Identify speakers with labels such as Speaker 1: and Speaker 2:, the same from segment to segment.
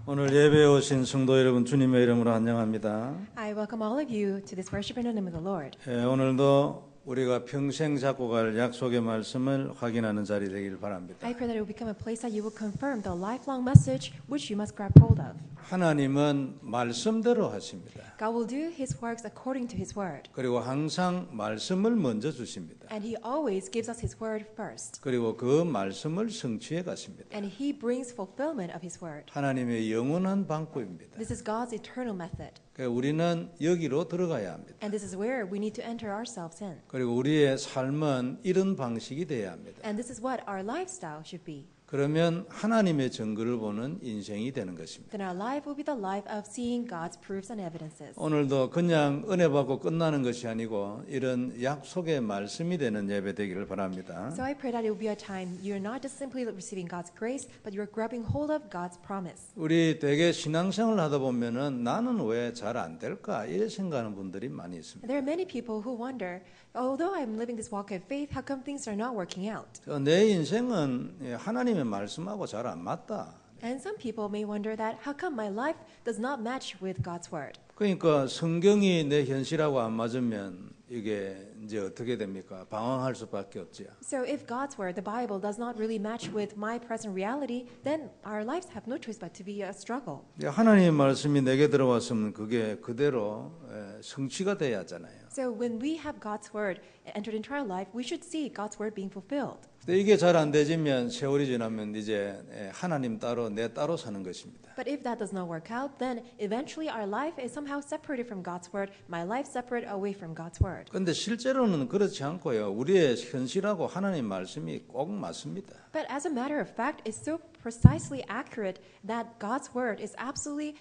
Speaker 1: 오늘 예배에 오신 성도 여러분 주님의 이름으로 안녕합니다.
Speaker 2: I welcome all of you to this worship in the name of the Lord.
Speaker 1: 오늘도 우리가 평생 잡고 갈 약속의 말씀을 확인하는 자리 되길 바랍니다.
Speaker 2: I pray that it will become a place that you will confirm the lifelong message which you must grab hold of.
Speaker 1: 하나님은 말씀대로 하십니다.
Speaker 2: God will do His works according to His word.
Speaker 1: 그리고 항상 말씀을 먼저 주십니다.
Speaker 2: And He always gives us His word first.
Speaker 1: 그리고 그 말씀을 성취해 가십니다.
Speaker 2: And He brings fulfillment of His word.
Speaker 1: 하나님의 영원한 방법입니다.
Speaker 2: This is God's eternal method.
Speaker 1: 우리는 여기로 들어가야 합니다.
Speaker 2: And this is where we need to enter ourselves in.
Speaker 1: 그리고 우리의 삶은 이런 방식이 되어야 합니다.
Speaker 2: And this is what our lifestyle should be.
Speaker 1: 그러면 하나님의 증거를 보는 인생이 되는 것입니다.
Speaker 2: Then our life will be the life of seeing God's proofs and evidences.
Speaker 1: 오늘도 그냥 은혜 받고 끝나는 것이 아니고 이런 약속의 말씀이 되는 예배 되기를 바랍니다.
Speaker 2: So I pray that it will be a time you're not just simply receiving God's grace, but you're grabbing hold of God's promise.
Speaker 1: 우리 되게 신앙생활을 하다 보면은 나는 왜 잘 안 될까 이렇게 생각하는 분들이 많이 있습니다.
Speaker 2: There are many people who wonder, although I'm living this walk of faith, how come things are not working out?
Speaker 1: 내 인생은 하나님의 말씀하고 잘 안 맞다.
Speaker 2: And some people may wonder that how come my life does not match with God's word?
Speaker 1: 그러니까 성경이 내 현실하고 안 맞으면 이게 이제 어떻게 됩니까? 방황할 수밖에 없지요.
Speaker 2: So if God's word, the Bible, does not really match with my present reality, then our lives have no choice but to be a struggle.
Speaker 1: 하나님의 말씀이 내게 들어왔으면 그게 그대로 성취가 돼야 하잖아요.
Speaker 2: So when we have God's word entered into our life, we should see God's word being fulfilled.
Speaker 1: 근데 이게 잘 안 되지면 세월이 지나면 이제 하나님 따로 내 따로 사는 것입니다.
Speaker 2: But if that does not work out, then eventually our life is somehow separated from God's word, my life separate away from God's word.
Speaker 1: 그런데 실제로는 그렇지 않고요. 우리의 현실하고 하나님 말씀이 꼭 맞습니다.
Speaker 2: But as a matter of fact, it's so precisely accurate that God's word is absolutely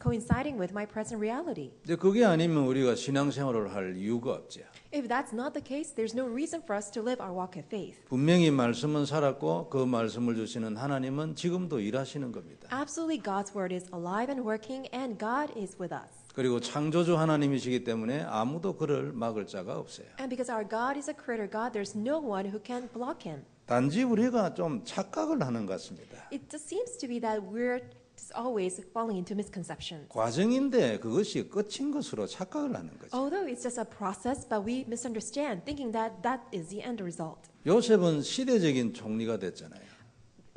Speaker 2: coinciding with my present reality.
Speaker 1: 근데 그게 아니면 우리가 신앙생활을 할 이유가 없죠.
Speaker 2: If that's not the case, there's no reason for us to live our walk of faith.
Speaker 1: 분명히 말씀은 살았고 그 말씀을 주시는 하나님은 지금도 일하시는 겁니다.
Speaker 2: Absolutely, God's word is alive and working, and God is with us.
Speaker 1: 그리고 창조주 하나님이시기 때문에 아무도 그를 막을 자가 없어요.
Speaker 2: And because our God is a creator God, there's no one who can block him.
Speaker 1: 단지 우리가 좀 착각을 하는 것 같습니다.
Speaker 2: It just seems to be that we're just always falling into misconceptions.
Speaker 1: 과정인데 그것이 끝인 것으로 착각을 하는 거죠.
Speaker 2: Although it's just a process, but we misunderstand, thinking that that is the end result.
Speaker 1: 요셉은 시대적인 총리가 됐잖아요.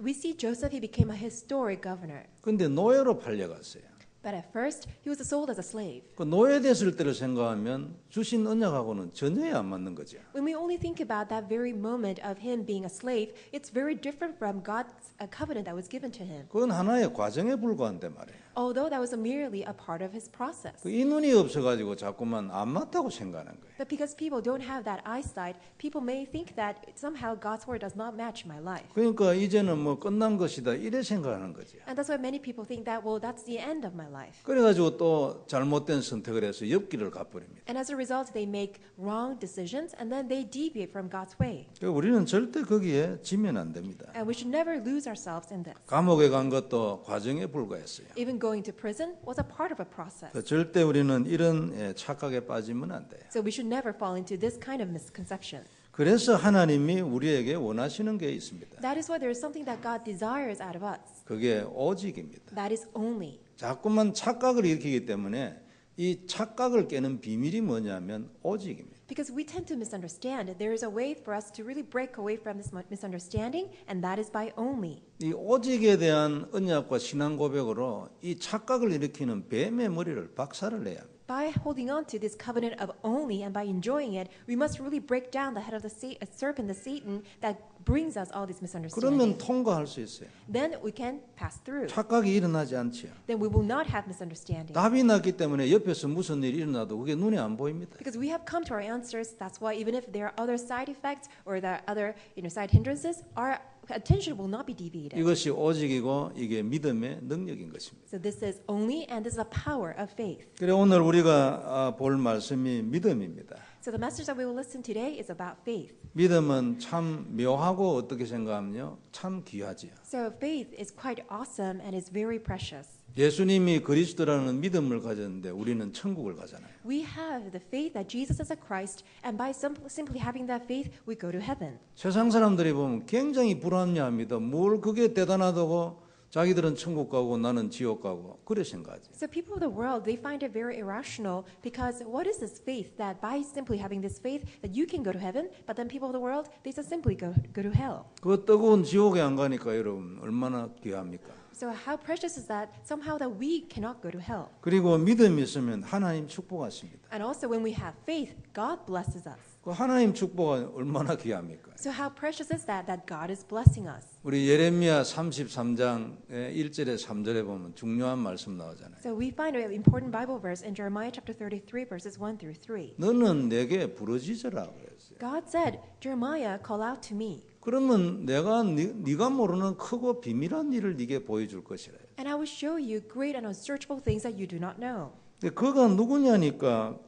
Speaker 2: We see Joseph, he became a historic governor.
Speaker 1: 근데 노예로 팔려갔어요.
Speaker 2: But at first, he was sold as a slave.
Speaker 1: 그 노예됐을 때를 생각하면 주신 언약하고는 전혀 안 맞는 거죠.
Speaker 2: When we only think about that very moment of him being a slave, it's very different from God's covenant that was given to him.
Speaker 1: 그건 하나의 과정에 불과한데 말이에요.
Speaker 2: Although that was merely a part of his process.
Speaker 1: 이 눈이 없어가지고 자꾸만 안 맞다고 생각하는 거예요.
Speaker 2: But because people don't have that eyesight, people may think that somehow God's word does not match my life.
Speaker 1: 그러니까 이제는 뭐 끝난 것이다 이래 생각하는 거죠.
Speaker 2: And that's why many people think that, well, that's the end of my life.
Speaker 1: 그래가지고 또 잘못된 선택을 해서 옆길을 가버립니다.
Speaker 2: And as a result, they make wrong decisions and then they deviate from God's way.
Speaker 1: 우리는 절대 거기에 지면 안 됩니다.
Speaker 2: And we should never lose ourselves in this.
Speaker 1: 감옥에 간 것도 과정에 불과했어요.
Speaker 2: Even going to prison was a part of a process.
Speaker 1: 절대 우리는 이런 착각에 빠지면 안 돼요.
Speaker 2: So we should never fall into this kind of misconception.
Speaker 1: 그래서 하나님이 우리에게 원하시는 게 있습니다.
Speaker 2: That is why there is something that God desires out of us.
Speaker 1: 그게 오직입니다.
Speaker 2: That is only.
Speaker 1: 자꾸만 착각을 일으키기 때문에 이 착각을 깨는 비밀이 뭐냐면 오직입니다.
Speaker 2: Because we tend to misunderstand, there is a way for us to really break away from this misunderstanding, and that is by only.
Speaker 1: 이 오직에 대한 언약과 신앙 고백으로 이 착각을 일으키는 뱀의 머리를 박살을 내야 합니다.
Speaker 2: By holding on to this covenant of only and by enjoying it, we must really break down the head of the serpent, the Satan, that brings us all these
Speaker 1: 그러면
Speaker 2: misunderstandings.
Speaker 1: 통과할 수 있어요.
Speaker 2: Then we can pass through.
Speaker 1: 착각이 일어나지 않지요.
Speaker 2: Then we will not have misunderstanding.
Speaker 1: 답이 났기 때문에 옆에서 무슨 일이 일어나도 그게 눈에 안 보입니다.
Speaker 2: Because we have come to our answers, that's why even if there are other side effects or there are other side hindrances, our attention will not be deviated.
Speaker 1: 이것이 오직이고 이게 믿음의 능력인 것입니다.
Speaker 2: So this is only, and this is a power of faith.
Speaker 1: 그래 오늘 우리가 볼 말씀이 믿음입니다.
Speaker 2: So the message that we will listen today is about faith.
Speaker 1: 믿음은 참 묘하고 어떻게 생각하면요, 참 귀하지요.
Speaker 2: So faith is quite awesome and is very precious.
Speaker 1: 예수님이 그리스도라는 믿음을 가졌는데 우리는 천국을 가잖아요.
Speaker 2: We have the faith that Jesus is a Christ, and by simply having that faith, we go to heaven.
Speaker 1: 세상 사람들이 보면 굉장히 불합리합니다. 뭘 그게 대단하다고 자기들은 천국 가고 나는 지옥 가고 그래 생각하지.
Speaker 2: So people of the world, they find it very irrational because what is this faith that by simply having this faith that you can go to heaven, but then people of the world, they just simply go to hell.
Speaker 1: 그 뜨거운 지옥에 안 가니까 여러분 얼마나 귀합니까?
Speaker 2: So how precious is that somehow that we cannot go to hell?
Speaker 1: 그리고 믿음이 있으면 하나님 축복하십니다.
Speaker 2: And also when we have faith, God blesses us.
Speaker 1: 그 하나님 축복은 얼마나 귀합니까?
Speaker 2: So how precious is that God is blessing us?
Speaker 1: 우리 예레미야 33장 1절에 3절에 보면 중요한 말씀 나오잖아요.
Speaker 2: So we find an important Bible verse in Jeremiah chapter 33 verses 1 through 3.
Speaker 1: 너는 내게 부르짖으라 그랬어요.
Speaker 2: God said, Jeremiah, call out to me,
Speaker 1: 그러면 내가 네가 모르는 크고 비밀한 일을 네게 보여줄 것이라.
Speaker 2: and I will show you great and unsearchable things that you do not know.
Speaker 1: 근데 그가 누구냐니까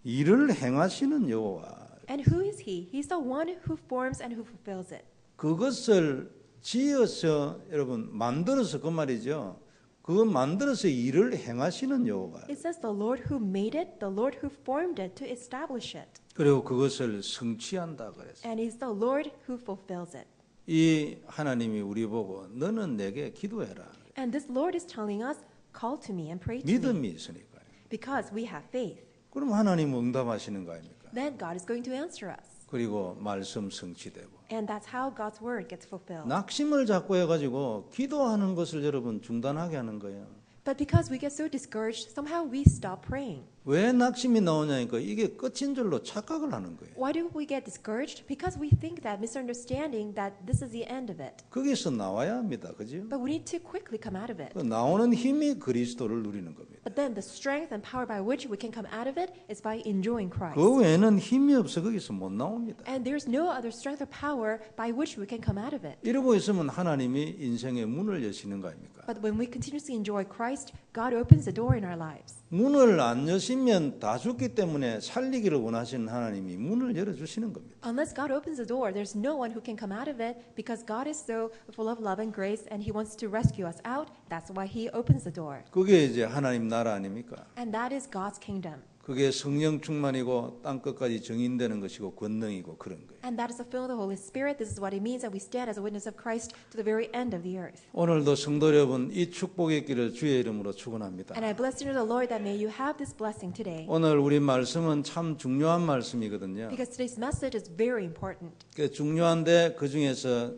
Speaker 1: 일을 행하시는 여호와.
Speaker 2: And who is he? He's the one who forms and who fulfills it.
Speaker 1: 그것을 지어서 여러분 만들어서 그 말이죠. 그 만들어서 일을 행하시는 여호와.
Speaker 2: It says the Lord who made it, the Lord who formed it to establish it.
Speaker 1: 그리고 그것을 성취한다 그랬어요.
Speaker 2: And he's the Lord who fulfills it.
Speaker 1: 이 하나님이 우리 보고 너는 내게 기도해라.
Speaker 2: And this Lord is telling us, call to me and pray to me.
Speaker 1: 믿음이 있으니까요.
Speaker 2: Because we have faith.
Speaker 1: 그럼 하나님 응답하시는 거 아닙니까?
Speaker 2: Then God is going to answer us.
Speaker 1: 그리고 말씀 성취되고.
Speaker 2: And that's how God's word gets fulfilled.
Speaker 1: 낙심을 자꾸 해가지고 기도하는 것을 여러분 중단하게 하는 거예요.
Speaker 2: But because we get so discouraged, somehow we stop praying.
Speaker 1: 왜 낙심이 나오냐니까 이게 끝인 줄로 착각을 하는 거예요.
Speaker 2: Why do we get discouraged? Because we think that misunderstanding that this is the end of it.
Speaker 1: 거기서 나와야 합니다. 그죠?
Speaker 2: But we need to quickly come out of it.
Speaker 1: 그 나오는 힘이 그리스도를 누리는 겁니다.
Speaker 2: But then the strength and power by which we can come out of it is by enjoying Christ.
Speaker 1: 그 외에는 힘이 없어 거기서 못 나옵니다.
Speaker 2: And there's no other strength or power by which we can come out of it.
Speaker 1: 이러고 있으면 하나님이 인생의 문을 여시는 거 아닙니까?
Speaker 2: But when we continuously enjoy Christ, God opens the door in our lives.
Speaker 1: 문을 안 여시면 다 죽기 때문에 살리기를 원하시는 하나님이 문을 열어주시는 겁니다.
Speaker 2: Unless God opens the door, there's no one who can come out of it because God is so full of love and grace and He wants to rescue us out. That's why He opens the door.
Speaker 1: 그게 이제 하나님 나라 아닙니까?
Speaker 2: And that is God's kingdom.
Speaker 1: 그게 성령 충만이고 땅끝까지 증인되는 것이고 권능이고 그런 거예요.
Speaker 2: And that is the fill of the Holy Spirit. This is what it means that we stand as a witness of Christ to the very end of the earth.
Speaker 1: 오늘도 성도 여러분 이 축복의 길을 주의 이름으로 축원합니다.
Speaker 2: And I bless you in the Lord that may you have this blessing today.
Speaker 1: 오늘 우리 말씀은 참 중요한 말씀이거든요.
Speaker 2: Because today's message is very important.
Speaker 1: 중요한데 그 중에서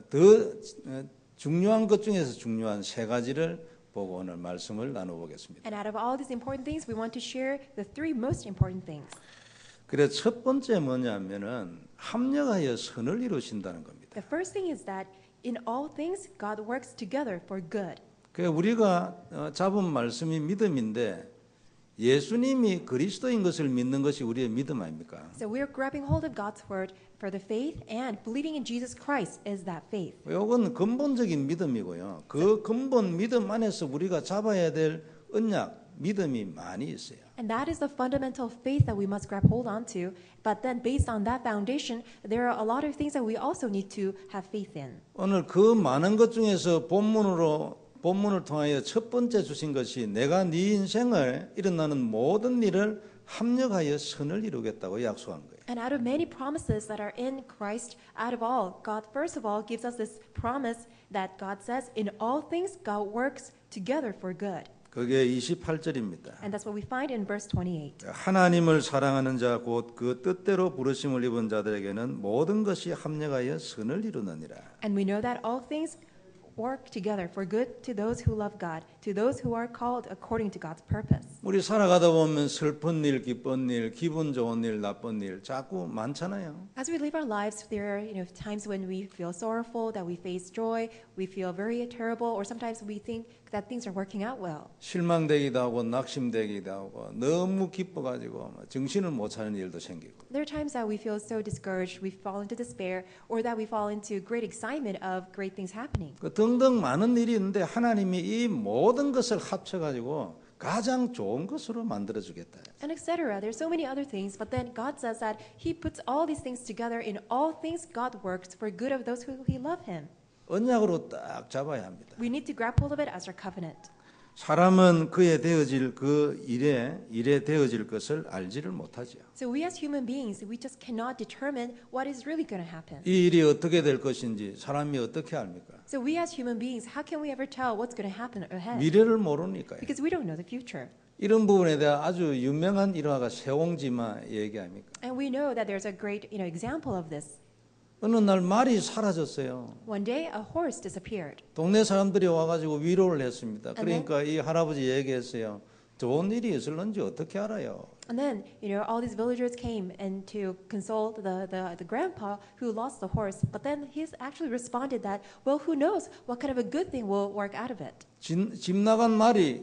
Speaker 1: 더 중요한 것 중에서 중요한 세 가지를 보고 오늘 말씀을 나눠보겠습니다.
Speaker 2: And out of all these important things, we want to share the three most important things.
Speaker 1: 그래 첫 번째 뭐냐면은 합력하여 선을 이루신다는 겁니다.
Speaker 2: The first thing is that in all things, God works together for good.
Speaker 1: 그 우리가 잡은 말씀이 믿음인데 예수님이 그리스도인 것을 믿는 것이 우리의 믿음 아닙니까?
Speaker 2: So we are grabbing hold of God's word for the faith, and believing in Jesus Christ is that faith.
Speaker 1: 이건 근본적인 믿음이고요. 그 근본 믿음 안에서 우리가 잡아야 될 언약, 믿음이 많이 있어요.
Speaker 2: And that is the fundamental faith that we must grab hold onto. But then based on that foundation, there are a lot of things that we also need to have faith in.
Speaker 1: 오늘 그 많은 것 중에서 본문을 통하여 첫 번째 주신 것이 내가 네 인생을 일어나는 모든 일을 합력하여 선을 이루겠다고 약속한 거예요.
Speaker 2: And out of many promises that are in Christ, out of all, God first of all gives us this promise that God says, in all things God works together for good.
Speaker 1: 그게 28절입니다.
Speaker 2: And that's what we find in verse 28.
Speaker 1: 하나님을 사랑하는 자 곧 그 뜻대로 부르심을 입은 자들에게는 모든 것이 합력하여 선을 이루느니라.
Speaker 2: And we know that all things work together for good to those who love God, to those who are called according to God's purpose.
Speaker 1: 우리 살아가다 보면 슬픈 일, 기쁜 일, 기분 좋은 일, 나쁜 일 자꾸 많잖아요.
Speaker 2: As we live our lives, there are times when we feel sorrowful, that we face joy, we feel very terrible, or sometimes we think that things are working out well.
Speaker 1: 실망되기도 하고 낙심되기도 하고 너무 기뻐가지고 정신을 못 차리는 일도 생기고.
Speaker 2: There are times that we feel so discouraged, we fall into despair, or that we fall into great excitement of great things happening.
Speaker 1: 그 등등 많은 일이 있는데 하나님이 이 모든 것을 합쳐가지고 가장 좋은 것으로 만들어주겠다.
Speaker 2: And etc. There's so many other things, but then God says that He puts all these things together. In all things, God works for good of those who love Him.
Speaker 1: 언약으로 딱 잡아야 합니다.
Speaker 2: We need to grab hold of it as our covenant.
Speaker 1: 사람은 그에 되어질 그 일에 되어질 것을 알지를 못하죠.
Speaker 2: So we as human beings, we just cannot determine what is really going to happen.
Speaker 1: 이 일이 어떻게 될 것인지 사람이 어떻게 압니까?
Speaker 2: So we as human beings, how can we ever tell what's going to happen ahead?
Speaker 1: 미래를 모르니까요.
Speaker 2: Because we don't know the future.
Speaker 1: 이런 부분에 대한 아주 유명한 일화가 세옹지마 얘기합니까?
Speaker 2: And we know that there's a great, example of this.
Speaker 1: 어느 날 말이 사라졌어요.
Speaker 2: One day, a horse disappeared.
Speaker 1: 동네 사람들이 와가지고 위로를 했습니다. 그러니까 이 할아버지 얘기했어요. 좋은 일이 있을런지 어떻게 알아요?
Speaker 2: And then, all these villagers came and to console the grandpa who lost the horse. But then he's actually responded that, well, who knows what kind of a good thing will work out of it?
Speaker 1: 집 나간 말이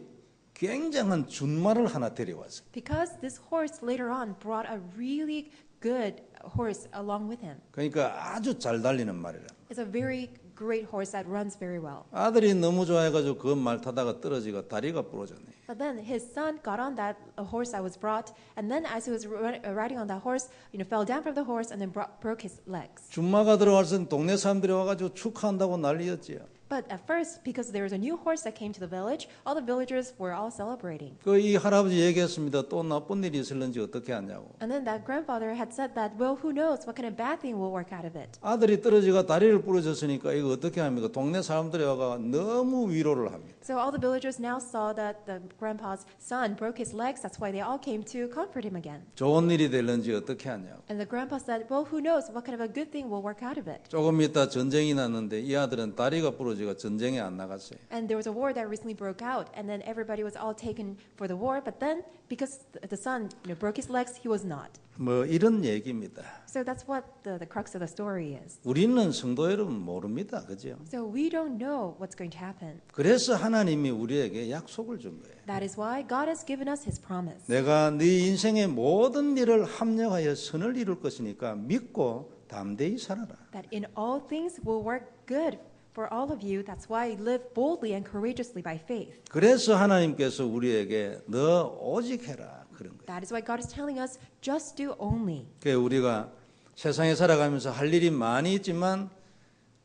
Speaker 1: 굉장한 준말을 하나 데려왔어요.
Speaker 2: Because this horse later on brought a really good horse along with him.
Speaker 1: 그러니까 아주 잘 달리는 말이라.
Speaker 2: It's a very great horse that runs very well.
Speaker 1: 아들이 너무 좋아해가지고 그 말 타다가 떨어지고 다리가 부러졌네.
Speaker 2: But then his son got on that horse that was brought, and then as he was riding on that horse, fell down from the horse and then broke his legs.
Speaker 1: 준마가 들어와서 동네 사람들이 와가지고 축하한다고 난리였지요.
Speaker 2: But at first, because there was a new horse that came to the village, all the villagers were all celebrating.
Speaker 1: 그 이 할아버지 얘기했습니다. 또 나쁜 일이 있을는지 어떻게 하냐고.
Speaker 2: And then that grandfather had said that, well, who knows what kind of bad thing will work out of it.
Speaker 1: 아들이 떨어지가 다리를 부러졌으니까 이거 어떻게 합니까? 동네 사람들이 와가 너무 위로를 합니다.
Speaker 2: So all the villagers now saw that the grandpa's son broke his legs. That's why they all came to comfort him again.
Speaker 1: 좋은 일이 될는지 어떻게 하냐고.
Speaker 2: And the grandpa said, well, who knows what kind of a good thing will work out of it.
Speaker 1: 조금 있다 전쟁이 났는데 이 아들은 다리가 부러지가 전쟁에 안 나갔어요.
Speaker 2: And there was a war that recently broke out, and then everybody was all taken for the war. But then, because the son broke his legs, he was not.
Speaker 1: 뭐 이런 얘기입니다.
Speaker 2: So that's what the crux of the story is.
Speaker 1: 우리는 성도 여러분 모릅니다. 그죠?
Speaker 2: So we don't know what's going to happen.
Speaker 1: 그래서 하나님이 우리에게 약속을 준 거예요.
Speaker 2: That is why God has given us His promise.
Speaker 1: 내가 네 인생의 모든 일을 합력하여 선을 이룰 것이니까 믿고 담대히 살아라.
Speaker 2: That in all things will work good for all of you. That's why live boldly and courageously by faith.
Speaker 1: 그래서 하나님께서 우리에게 너 오직 해라 그런 거예요.
Speaker 2: That is why God is telling us, just do only.
Speaker 1: 그 우리가 세상에 살아가면서 할 일이 많이 있지만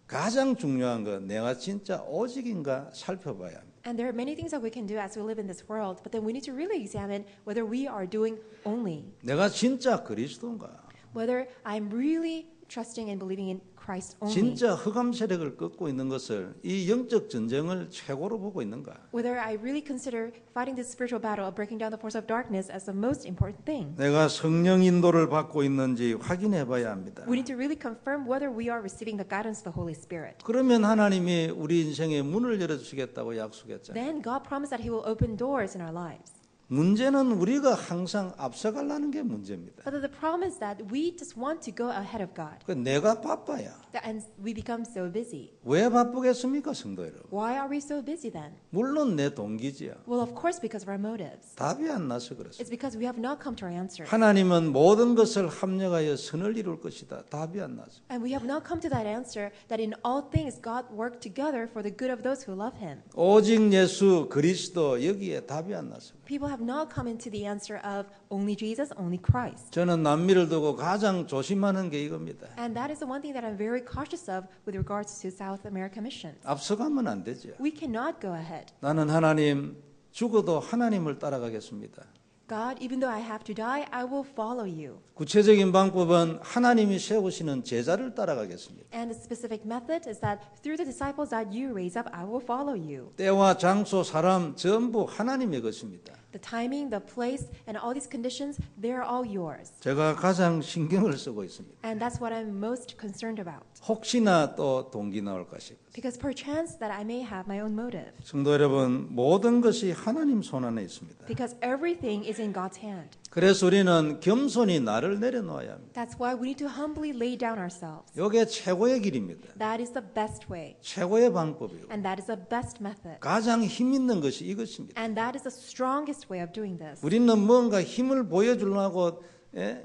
Speaker 1: 가장 중요한 건 내가 진짜 오직인가 살펴봐야 합니다.
Speaker 2: And there are many things that we can do as we live in this world, but then we need to really examine whether we are doing only.
Speaker 1: 내가 진짜 그리스도인가?
Speaker 2: Whether I'm really trusting and believing in Christ only.
Speaker 1: 진짜 흑암 세력을 꺾고 있는 것을 이 영적 전쟁을 최고로 보고 있는가?
Speaker 2: Whether I really consider fighting this spiritual battle of breaking down the force of darkness as the most important thing.
Speaker 1: 내가 성령 인도를 받고 있는지 확인해 봐야 합니다.
Speaker 2: We need to really confirm whether we are receiving the guidance of the Holy Spirit.
Speaker 1: 그러면 하나님이 우리 인생에 문을 열어주시겠다고 약속했잖아요.
Speaker 2: Then God promised that He will open doors in our lives.
Speaker 1: 문제는 우리가 항상 앞서가려는 게 문제입니다.
Speaker 2: But the problem is that we just want to go ahead of God.
Speaker 1: 그 내가 바빠야.
Speaker 2: And we become so busy.
Speaker 1: 왜 바쁘겠습니까, 성도 여러분?
Speaker 2: Why are we so busy then?
Speaker 1: 물론 내 동기지요.
Speaker 2: Well, of course, because of our motives.
Speaker 1: 답이 안 나서 그렇습니다.
Speaker 2: It's because we have not come to our answer.
Speaker 1: 하나님은 모든 것을 합력하여 선을 이룰 것이다. 답이 안 나서.
Speaker 2: And we have not come to that answer that in all things God worked together for the good of those who love Him.
Speaker 1: 오직 예수 그리스도 여기에 답이 안 나서.
Speaker 2: People have not come into the answer of only Jesus, only Christ.
Speaker 1: 저는 남미를 두고 가장 조심하는 게 이겁니다.
Speaker 2: And that is the one thing that I'm very cautious of with regards to South America missions.
Speaker 1: 앞서가면 안 되죠.
Speaker 2: We cannot go ahead.
Speaker 1: 나는 하나님 죽어도 하나님을 따라가겠습니다.
Speaker 2: God, even though I have to die, I will follow you.
Speaker 1: 구체적인 방법은 하나님이 세우시는 제자를 따라가겠습니다.
Speaker 2: And the specific method is that through the disciples that you raise up, I will follow you.
Speaker 1: 때와 장소, 사람 전부 하나님의 것입니다.
Speaker 2: The timing, the place, and all these conditions, they're all yours.
Speaker 1: 제가 가장 신경을 쓰고 있습니다.
Speaker 2: And that's what I'm most concerned about.
Speaker 1: 혹시나 또 동기 나올 것이고.
Speaker 2: Because perchance that I may have my own motive.
Speaker 1: 성도 여러분, 모든 것이 하나님 손 안에 있습니다.
Speaker 2: Because everything is in God's hand.
Speaker 1: 그래서 우리는 겸손히 나를 내려놓아야 합니다.
Speaker 2: That's why we need to humbly lay down ourselves.
Speaker 1: 이게 최고의 길입니다.
Speaker 2: That is the best way.
Speaker 1: 최고의 방법이고
Speaker 2: And that is the best method.
Speaker 1: 가장 힘 있는 것이 이것입니다.
Speaker 2: And that is the strongest way of doing this.
Speaker 1: 우리는 뭔가 힘을 보여주려고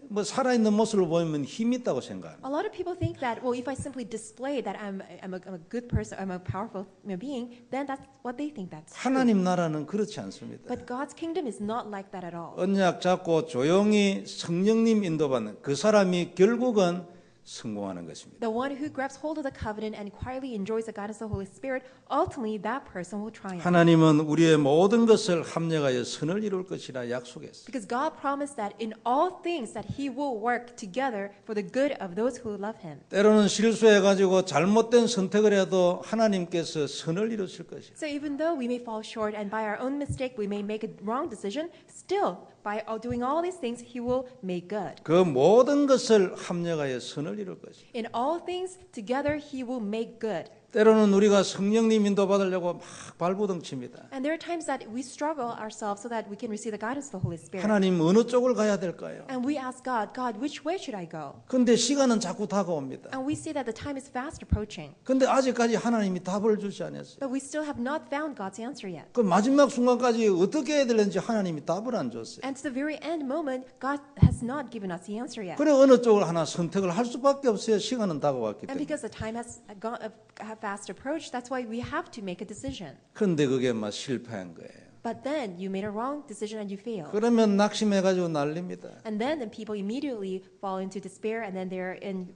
Speaker 1: 뭐 살아있는 모습을 보이면 힘 있다고 생각합니다.
Speaker 2: A lot of people think that, well, if I simply display that I'm a good person, I'm a powerful being, then that's what they think that's true.
Speaker 1: 하나님 나라는 그렇지 않습니다.
Speaker 2: But God's kingdom is not like that at all.
Speaker 1: 언약 잡고 조용히 성령님 인도받는 그 사람이 결국은 성공하는 것입니다.
Speaker 2: The one who grabs hold of the covenant and quietly enjoys the guidance of the Holy Spirit, ultimately that person will triumph.
Speaker 1: 하나님은 우리의 모든 것을 합력하여 선을 이룰 것이라 약속했어요.
Speaker 2: Because God promised that in all things that He will work together for the good of those who love Him.
Speaker 1: 때로는 실수해가지고 잘못된 선택을 해도 하나님께서 선을 이루실 것이에요.
Speaker 2: So even though we may fall short and by our own mistake we may make a wrong decision, still by doing all these things He will make good.
Speaker 1: 그 모든 것을 합력하여 선을 이룰 것이에요.
Speaker 2: In all things together He will make good.
Speaker 1: 때로는 우리가 성령님 인도받으려고 막 발부둥칩니다.
Speaker 2: And there are times that we struggle ourselves so that we can receive the guidance of the Holy Spirit.
Speaker 1: 하나님 어느 쪽을 가야 될까요?
Speaker 2: And we ask God, God, which way should I go?
Speaker 1: 근데 시간은 자꾸 다가옵니다.
Speaker 2: And we see that the time is fast approaching.
Speaker 1: 근데 아직까지 하나님이 답을 주지 않았어요.
Speaker 2: But we still have not found God's answer yet.
Speaker 1: 그 마지막 순간까지 어떻게 해야 되는지 하나님이 답을 안 줬어요.
Speaker 2: And to the very end moment, God has not given us the answer yet.
Speaker 1: 그래 어느 쪽을 하나 선택을 할 수밖에 없어요. 시간은 다가왔기
Speaker 2: And
Speaker 1: 때문에.
Speaker 2: because the time has gone fast approached, that's why we have to make a decision.
Speaker 1: 그런데 그게 막 실패한 거예요.
Speaker 2: But then you made a wrong decision and you failed.
Speaker 1: 그러면 낙심해가지고 난립니다.
Speaker 2: And then people immediately fall into despair and then they're in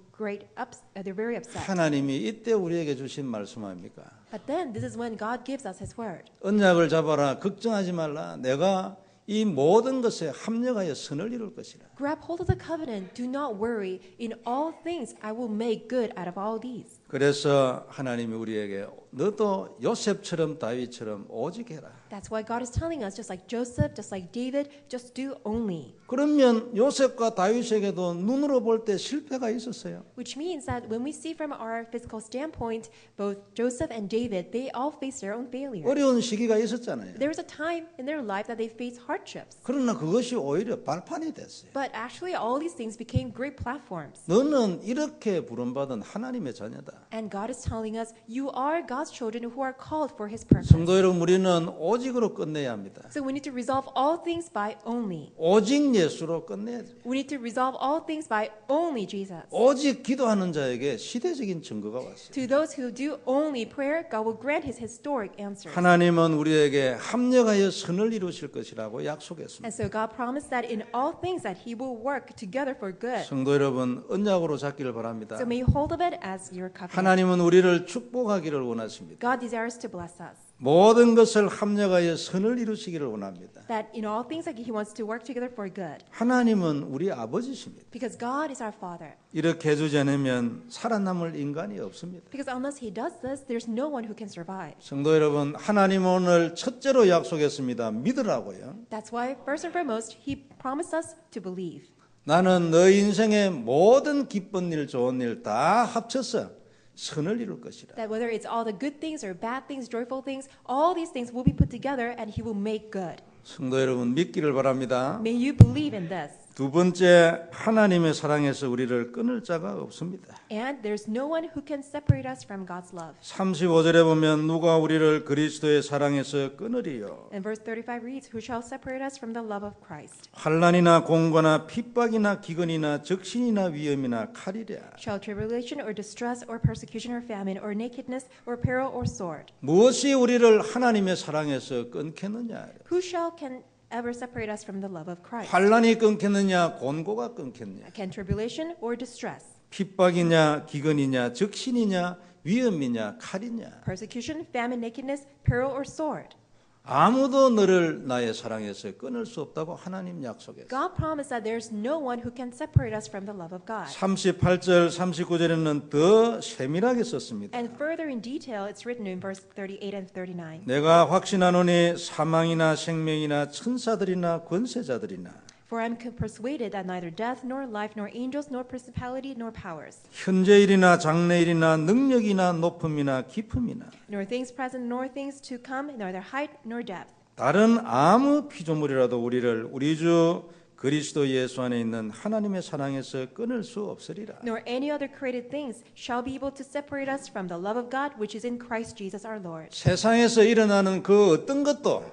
Speaker 2: they're very upset.
Speaker 1: 하나님이 이때 우리에게 주신 말씀 아닙니까?
Speaker 2: But then this is when God gives us His word.
Speaker 1: 언약을 잡아라. 걱정하지 말라. 내가 이 모든 것에 합력하여 선을 이룰 것이라.
Speaker 2: Grab hold of the covenant. Do not worry. In all things, I will make good out of all these.
Speaker 1: 그래서 하나님이 우리에게 너도 요셉처럼 다윗처럼 오직 해라.
Speaker 2: That's why God is telling us, just like Joseph, just like David, just do only.
Speaker 1: 그러면 요셉과 다윗에게도 눈으로 볼 때 실패가 있었어요.
Speaker 2: Which means that when we see from our physical standpoint, both Joseph and David, they all face their own failures.
Speaker 1: 어려운 시기가 있었잖아요.
Speaker 2: There was a time in their life that they faced hardships.
Speaker 1: 그러나 그것이 오히려 발판이 됐어요.
Speaker 2: But actually, all these things became great platforms.
Speaker 1: 너는 이렇게 부름받은 하나님의 자녀다.
Speaker 2: And God is telling us, you are God's children who are called for His purpose.
Speaker 1: 성도 여러분, 우리는 오직으로 끝내야 합니다.
Speaker 2: So we need to resolve all things by only.
Speaker 1: 오직 예수로 끝내야죠.
Speaker 2: We need to resolve all things by only Jesus.
Speaker 1: 오직 기도하는 자에게 시대적인 증거가 왔어요.
Speaker 2: To those who do only prayer, God will grant His historic answers.
Speaker 1: 하나님은 우리에게 합력하여 선을 이루실 것이라고 약속했습니다.
Speaker 2: And so God promised that in all things that He will work together for good.
Speaker 1: 성도 여러분, 언약으로 잡기를 바랍니다.
Speaker 2: So may you hold of it as your covenant.
Speaker 1: 하나님은 우리를 축복하기를 원하십니다.
Speaker 2: God desires to bless us.
Speaker 1: 모든 것을 합력하여 선을 이루시기를 원합니다.
Speaker 2: That in all things that He wants to work together for good.
Speaker 1: 하나님은 우리 아버지십니다.
Speaker 2: Because God is our Father.
Speaker 1: 이렇게 해주지 않으면 살아남을 인간이 없습니다.
Speaker 2: Because unless He does this, there's no one who can survive.
Speaker 1: 성도 여러분, 하나님은 오늘 첫째로 약속했습니다. 믿으라고요.
Speaker 2: That's why first and foremost, He promised us to believe.
Speaker 1: 나는 너희 인생의 모든 기쁜 일, 좋은 일 다 합쳐서 선을 이룰 것이라.
Speaker 2: That whether it's all the good things or bad things, joyful things, all these things will be put together and He will make good.
Speaker 1: 성도 여러분, 믿기를 바랍니다.
Speaker 2: May you believe in this.
Speaker 1: 두 번째, 하나님의 사랑에서 우리를 끊을 자가 없습니다.
Speaker 2: And there's no one who can separate us from God's love.
Speaker 1: 35절에 보면 누가 우리를 그리스도의 사랑에서 끊으리요.
Speaker 2: And verse 35 reads, Who shall separate us from the love of Christ?
Speaker 1: 환난이나 공고나 핍박이나 기근이나 적신이나 위험이나 칼이랴.
Speaker 2: Shall tribulation or distress or persecution or famine or nakedness or peril or sword?
Speaker 1: 무엇이 우리를 하나님의 사랑에서 끊겠느냐?
Speaker 2: Who can ever separate us from the love of Christ?
Speaker 1: 환난이 끊겠느냐? 곤고가 끊겠느냐?
Speaker 2: Can tribulation or distress,
Speaker 1: 핍박이냐? 기근이냐? 적신이냐? 위험이냐? 칼이냐?
Speaker 2: persecution, famine, nakedness, peril or sword?
Speaker 1: 아무도 너를 나의 사랑에서 끊을 수 없다고 하나님 약속했어요.
Speaker 2: God promised that there's no one who can separate us from the love of God.
Speaker 1: 38절, 39절에는 더 세밀하게 썼습니다.
Speaker 2: And further in detail, it's written in verse 38 and 39.
Speaker 1: 내가 확신하노니 사망이나 생명이나 천사들이나 권세자들이나
Speaker 2: For I am persuaded that neither death, nor life, nor angels, nor principality, nor powers,
Speaker 1: 현재일이나 장래일이나 능력이나 높음이나 깊음이나
Speaker 2: nor things present, nor things to come, neither height, nor depth,
Speaker 1: 다른 아무 피조물이라도 우리를 우리 주 그리스도 예수 안에 있는 하나님의 사랑에서 끊을 수 없으리라.
Speaker 2: nor any other created things shall be able to separate us from the love of God which is in Christ Jesus our Lord.
Speaker 1: 세상에서 일어나는 그 어떤 것도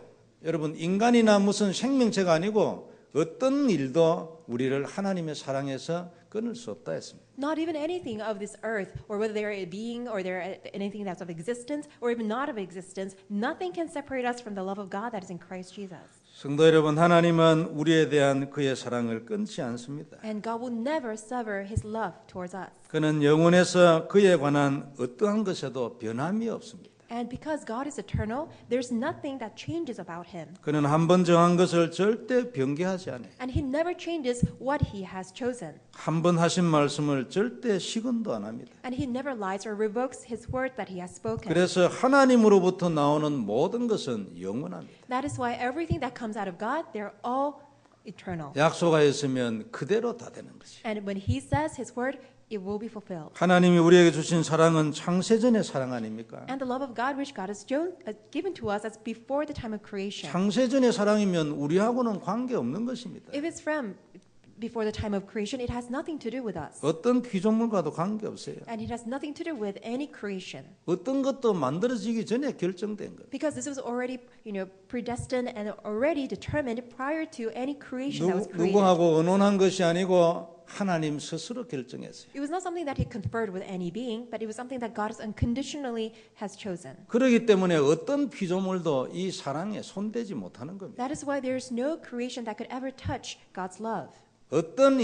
Speaker 1: 여러분 인간이나 무슨 생명체가 아니고 어떤 일도 우리를 하나님의 사랑에서 끊을 수 없다 했습니다.
Speaker 2: Not even anything of this earth, or whether they're a being or they're anything that's of existence or even not of existence, nothing can separate us from the love of God that is in Christ Jesus.
Speaker 1: 성도 여러분, 하나님은 우리에 대한 그의 사랑을 끊지 않습니다.
Speaker 2: And God will never sever his love towards us.
Speaker 1: 그는 영원에서 그에 관한 어떠한 것에도 변함이 없습니다.
Speaker 2: And because God is eternal, there's nothing that changes about him.
Speaker 1: 그는 한 번 정한 것을 절대 변개하지 않아요.
Speaker 2: And he never changes what he has chosen.
Speaker 1: 한 번 하신 말씀을 절대 시건도 안 합니다.
Speaker 2: And he never lies or revokes his word that he has spoken.
Speaker 1: 그래서 하나님으로부터 나오는 모든 것은 영원합니다.
Speaker 2: That is why everything that comes out of God, they're all eternal.
Speaker 1: 약속하였으면 그대로 다 되는 것이죠.
Speaker 2: And when he says his word, it will be fulfilled.
Speaker 1: 하나님이 우리에게 주신 사랑은 창세전의 사랑 아닙니까?
Speaker 2: And the love of God which God has given to us as before the time of creation.
Speaker 1: 창세전의 사랑이면 우리하고는 관계없는 것입니다.
Speaker 2: If it's from before the time of creation, it has nothing to do with us.
Speaker 1: 어떤 피조물과도 관계없어요.
Speaker 2: And it has nothing to do with any creation.
Speaker 1: 어떤 것도 만들어지기 전에 결정된 것.
Speaker 2: Because this was already, predestined and already determined prior to any creation that was created.
Speaker 1: 누구하고 의논한 것이 아니고 하나님 스스로 결정했어요.
Speaker 2: It was not something that he conferred with any being, but it was something that God unconditionally has chosen.
Speaker 1: 그렇기 때문에 어떤 피조물도 이 사랑에 손대지 못하는 겁니다.
Speaker 2: That is why there is no creation that could ever touch God's love.
Speaker 1: 어떤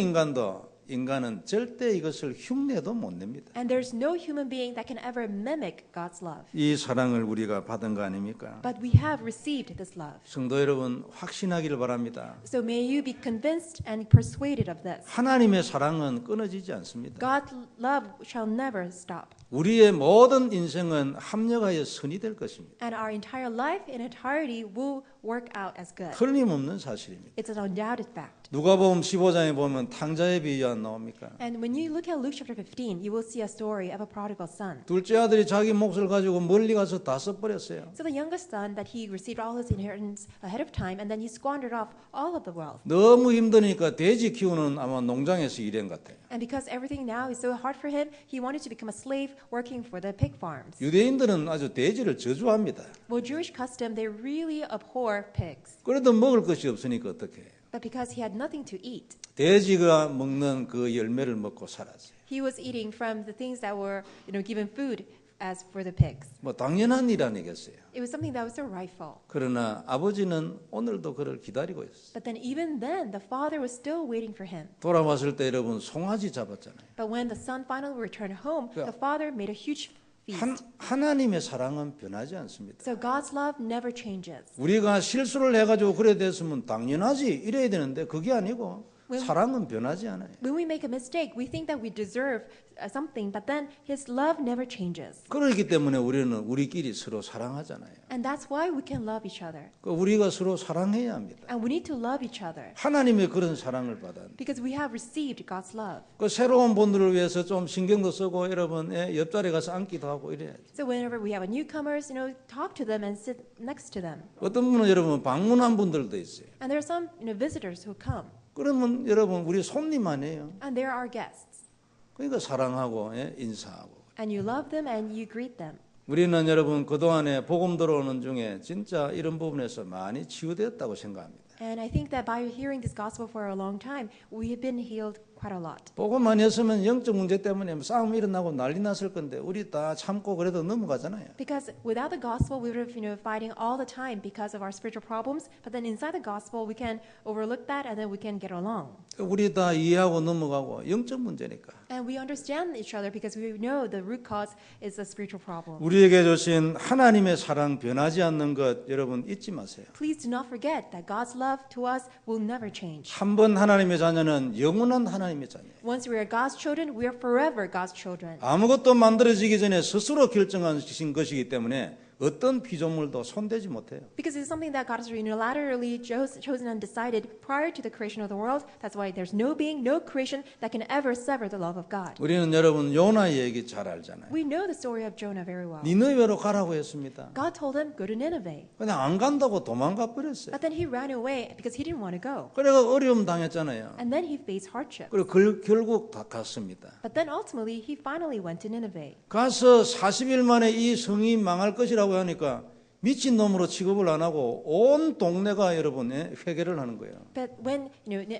Speaker 1: 인간은 절대 이것을 흉내도 못 냅니다.
Speaker 2: And there's no human being that can ever mimic God's love.
Speaker 1: 이 사랑을 우리가 받은 거 아닙니까?
Speaker 2: But we have received this love.
Speaker 1: 성도 여러분 확신하기를 바랍니다.
Speaker 2: So may you be convinced and persuaded of this.
Speaker 1: 하나님의 사랑은 끊어지지 않습니다.
Speaker 2: God's love shall never stop.
Speaker 1: 우리의 모든 인생은 합력하여 선이 될 것입니다.
Speaker 2: And our entire life in entirety will work out as good.
Speaker 1: 틀림없는 사실입니다.
Speaker 2: It's an undoubted fact.
Speaker 1: 누가복음 15장에 보면 탕자의 비유가 안 나옵니까?
Speaker 2: And when you look at Luke chapter 15, you will see a story of a prodigal son.
Speaker 1: 둘째 아들이 자기 몫을 가지고 멀리 가서 다 써버렸어요.
Speaker 2: So the youngest son that he received all his inheritance ahead of time, and then he squandered off all of the wealth.
Speaker 1: 너무 힘드니까 돼지 키우는 아마 농장에서 일한 것 같아요.
Speaker 2: And because everything now is so hard for him, he wanted to become a slave working for the pig farms.
Speaker 1: 유대인들은 아주 돼지를 저주합니다.
Speaker 2: Well, Jewish custom, they really abhor pigs.
Speaker 1: 그래도 먹을 것이 없으니까 어떻게 해요?
Speaker 2: But because he had nothing to eat,
Speaker 1: 돼지가 먹는 그 열매를 먹고 살았어요.
Speaker 2: he was eating from the things that were, given food as for the pigs.
Speaker 1: 뭐 당연한 일 아니겠어요.
Speaker 2: It was something that was so rightful.
Speaker 1: 그러나 아버지는 오늘도 그를 기다리고 있어요.
Speaker 2: But then even then, the father was still waiting for him.
Speaker 1: 돌아왔을 때 여러분 송아지 잡았잖아요.
Speaker 2: But when the son finally returned home,
Speaker 1: Yeah.
Speaker 2: the father made a huge feast.
Speaker 1: 하나님의 사랑은 변하지 않습니다.
Speaker 2: So God's love never changes.
Speaker 1: 우리가 실수를 해가지고 그래 됐으면 당연하지 이래야 되는데 그게 아니고 사랑은 변하지 않아요.
Speaker 2: When we make a mistake, we think that we deserve something, but then His love never changes.
Speaker 1: 그렇기 때문에 우리는 우리끼리 서로 사랑하잖아요.
Speaker 2: And that's why we can love each other.
Speaker 1: 우리가 서로 사랑해야 합니다.
Speaker 2: And we need to love each other.
Speaker 1: 하나님의 그런 사랑을 받았는데
Speaker 2: Because we have received God's love.
Speaker 1: 그 새로운 분들을 위해서 좀 신경도 쓰고 여러분의 옆자리에 가서 앉기도 하고 이래야죠.
Speaker 2: So whenever we have a newcomers, talk to them and sit next to them.
Speaker 1: 어떤 분은 여러분 방문한 분들도 있어요.
Speaker 2: And there are some visitors who come.
Speaker 1: 그러면 여러분 우리 손님 아니에요.
Speaker 2: And they're our guests.
Speaker 1: 그러니까 사랑하고 인사하고.
Speaker 2: And you love them and you greet them.
Speaker 1: 우리는 여러분 그동안에 복음 들어오는 중에 진짜 이런 부분에서 많이 치유되었다고 생각합니다.
Speaker 2: And I think that by hearing this gospel for a long time, we have been healed quite a lot.
Speaker 1: 복음 안 했으면 영적 문제 때문에 싸움 일어나고 난리 났을 건데 우리 다 참고 그래도 넘어가잖아요.
Speaker 2: Because without the gospel, we would have, fighting all the time because of our spiritual problems. But then inside the gospel, we can overlook that and then we can get along.
Speaker 1: 우리 다 이해하고 넘어가고 영적 문제니까.
Speaker 2: And we understand each other because we know the root cause is a spiritual problem.
Speaker 1: 우리에게 주신 하나님의 사랑 변하지 않는 것 여러분 잊지 마세요.
Speaker 2: Please do not forget that God's love to us will never change.
Speaker 1: 한 번 하나님의 자녀는 영원한 하나님의 자녀예요.
Speaker 2: Once we are God's children, we are forever God's children.
Speaker 1: 아무것도 만들어지기 전에 스스로 결정하신 것이기 때문에 어떤 피조물도 손대지 못해요.
Speaker 2: Because it's something that God has unilaterally chosen and decided prior to the creation of the world. That's why there's no being, no creation that can ever sever the love of God.
Speaker 1: 우리는 여러분 요나의 얘기 잘 알잖아요.
Speaker 2: We know the story of Jonah very well.
Speaker 1: 니느웨로 가라고 했습니다.
Speaker 2: God told him, go to Nineveh.
Speaker 1: 그냥 안 간다고 도망가 버렸어요.
Speaker 2: But then he ran away because he didn't want to go.
Speaker 1: 그래가 어려움 당했잖아요.
Speaker 2: And then he faced hardship.
Speaker 1: 그리고 결국 다 갔습니다.
Speaker 2: But then ultimately, he finally went to Nineveh.
Speaker 1: 가서 40일 만에 이 성이 망할 것이라고 하니까 미친 놈으로 취급을 안 하고 온 동네가 여러분 회개를 하는 거예요.
Speaker 2: But when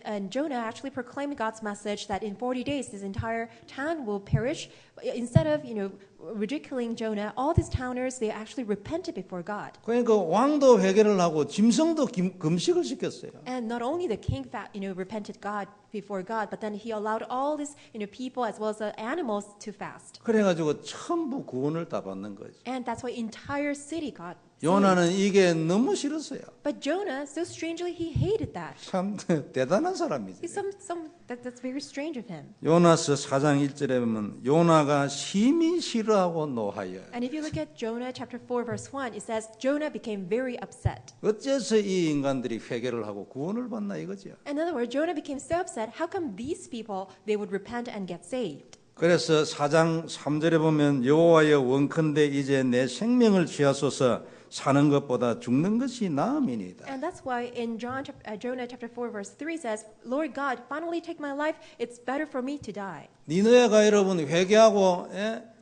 Speaker 2: and Jonah actually proclaimed God's message that in 40 days this entire town will perish, instead of ridiculing Jonah, all these towners they actually repented before God.
Speaker 1: 그러니까 왕도 회개를 하고 짐승도 금식을 시켰어요.
Speaker 2: And not only the king repented God before God, but then he allowed all these people as well as the animals to fast.
Speaker 1: 그래가지고 전부 구원을 다 받는 거죠.
Speaker 2: And that's why entire city got saved.
Speaker 1: 요나는 이게 너무 싫었어요.
Speaker 2: But Jonah, so strangely, he hated that.
Speaker 1: 참 대단한 사람이죠.
Speaker 2: That's very strange of him.
Speaker 1: 요나서 4장 1절에 보면 요나가 심히 싫어하고 노하여.
Speaker 2: And if you look at Jonah chapter 4 verse 1, it says Jonah became very upset.
Speaker 1: 어째서 이 인간들이 회개를 하고 구원을 받나 이거죠.
Speaker 2: In other words, Jonah became so upset. How come these people they would repent and get saved?
Speaker 1: 그래서 4장 3절에 보면 여호와여 원컨대 이제 내 생명을 취하소서 사는 것보다 죽는 것이 나음이니이다.
Speaker 2: And that's why in Jonah chapter 4 verse 3 says, Lord God, finally take my life. It's better for me to die.
Speaker 1: 니느웨가 여러분 회개하고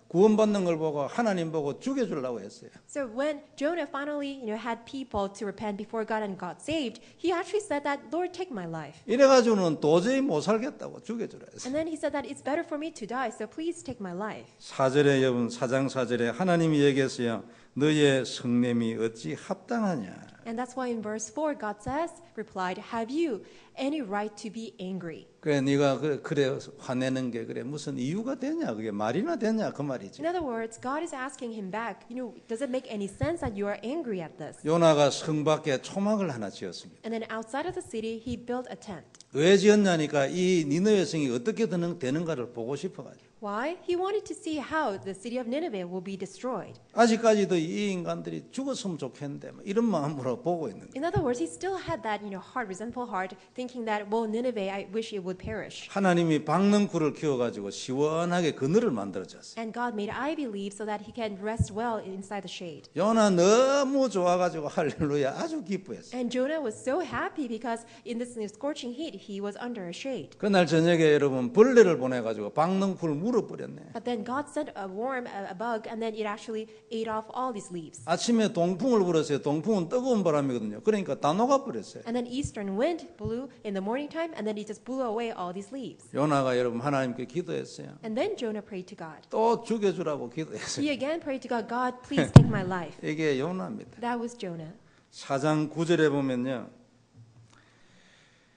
Speaker 1: 구원받는 걸 보고 하나님 보고 죽여주려고 했어요.
Speaker 2: So when Jonah finally had people to repent before God and got saved, he actually said that, Lord, take my life.
Speaker 1: 이래가지고는 도저히 못 살겠다고 죽여주라 했어요.
Speaker 2: And then he said that it's better for me to die, so please take my life.
Speaker 1: 4절에 여러분 4장 4절에 하나님이 얘기했어요. 너의 성냄이 어찌 합당하냐.
Speaker 2: And that's why in verse 4 God replied, have you any right to be angry?
Speaker 1: 그래 네가 그래 화내는 게 그래 무슨 이유가 되냐 그게 말이나 되냐 그 말이지.
Speaker 2: In other words, God is asking him back, does it make any sense that you are angry at this?
Speaker 1: 요나가 성 밖에 초막을 하나 지었습니다.
Speaker 2: And then outside of the city, he built a tent.
Speaker 1: 왜 지었냐니까 이 니느웨 성이 어떻게 되는가를 보고 싶어가지고.
Speaker 2: Why? He wanted to see how the city of Nineveh will be destroyed.
Speaker 1: 아직까지도 이 인간들이 죽었으면 좋겠는데 이런 마음으로 보고 있는 거예요.
Speaker 2: In other words, he still had that hard, resentful heart, thinking that, well, Nineveh, I wish it would perish.
Speaker 1: 하나님이 박능쿨을 키워가지고 시원하게 그늘을 만들어줬어요.
Speaker 2: And God made ivy leaves so that he can rest well inside the shade.
Speaker 1: 요나 너무 좋아가지고 할렐루야 아주 기뻐했어요.
Speaker 2: And Jonah was so happy because in this scorching heat, he was under a shade.
Speaker 1: 그날 저녁에 여러분 벌레를 보내가지고 박능쿨을 물어버렸네.
Speaker 2: But then God sent a worm, a bug, and then it actually ate off all these leaves.
Speaker 1: 아침에 동풍을 불었어요. 동풍은 뜨거운 바람이거든요. 그러니까 다 녹아버렸어요.
Speaker 2: And then eastern wind blew in the morning time, and then it just blew away all these leaves.
Speaker 1: 요나가 여러분 하나님께 기도했어요.
Speaker 2: And then Jonah prayed to God.
Speaker 1: 또 죽여주라고 기도했어요.
Speaker 2: He again prayed to God, God, please take my life.
Speaker 1: 이게 요나입니다.
Speaker 2: That was Jonah.
Speaker 1: 4장 9절에 보면요.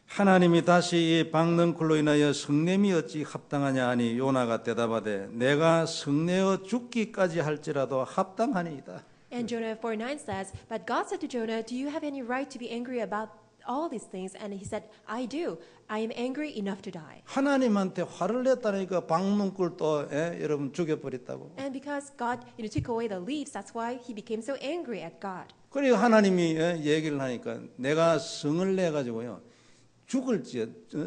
Speaker 1: 하나님이 다시 이 박능쿨로 인하여 성냄이 어찌 합당하냐 하니 요나가 대답하되 내가 성내어 죽기까지 할지라도 합당하니이다.
Speaker 2: And Jonah 4:9 says, but God said to Jonah, do you have any right to be angry about all these things? And he said, I do. I am angry enough to die.
Speaker 1: 하나님한테 화를 냈다니까 박능쿨 또 여러분 죽여버렸다고.
Speaker 2: And because God took away the leaves, that's why he became so angry at God.
Speaker 1: 그리고 하나님이 얘기를 하니까 내가 성을 내 가지고요.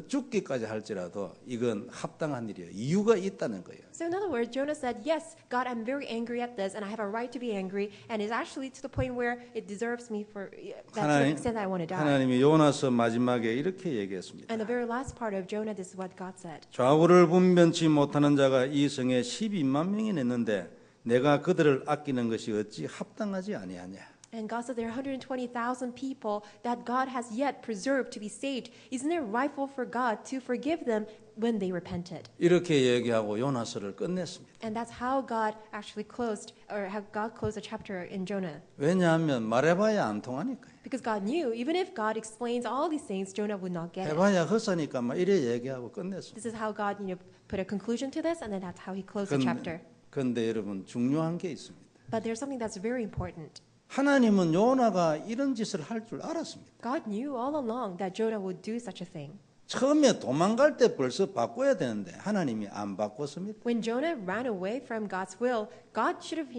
Speaker 1: 죽기까지 할지라도 이건 합당한 일이에요. 이유가 있다는 거예요.
Speaker 2: So in other words, Jonah said, yes, God, I'm very angry at this, and I have a right to be angry, and it's actually to the point where it deserves me for that to the extent that I want to die.
Speaker 1: 하나님이 요나서 마지막에 이렇게 얘기했습니다.
Speaker 2: And the very last part of Jonah, this is what God said.
Speaker 1: 좌우를 분변치 못하는 자가 이 성에 12만 명이 있는데 내가 그들을 아끼는 것이 어찌 합당하지 아니하냐.
Speaker 2: And God said there are 120,000 people that God has yet preserved to be saved. Isn't it rightful for God to forgive them when they repented?
Speaker 1: 이렇게 얘기하고 요나서를 끝냈습니다.
Speaker 2: And that's how God actually closed, or how God closed the chapter in Jonah.
Speaker 1: 왜냐하면 말해봐야 안 통하니까요.
Speaker 2: Because God knew, even if God explains all these things, Jonah would not get it.
Speaker 1: 해봐야 헛소니까 막 이래 얘기하고 끝냈습니다.
Speaker 2: This is how God, put a conclusion to this, and then that's how He closed the chapter.
Speaker 1: 그런데 여러분 중요한 게 있습니다.
Speaker 2: But there's something that's very important.
Speaker 1: 하나님은 요나가 이런 짓을 할 줄 알았습니다.
Speaker 2: God knew all along that Jonah would do such a thing.
Speaker 1: 처음에 도망갈 때 벌써 바꿔야 되는데 하나님이 안 바꿨습니다.
Speaker 2: When Jonah ran away from God's will, God should have,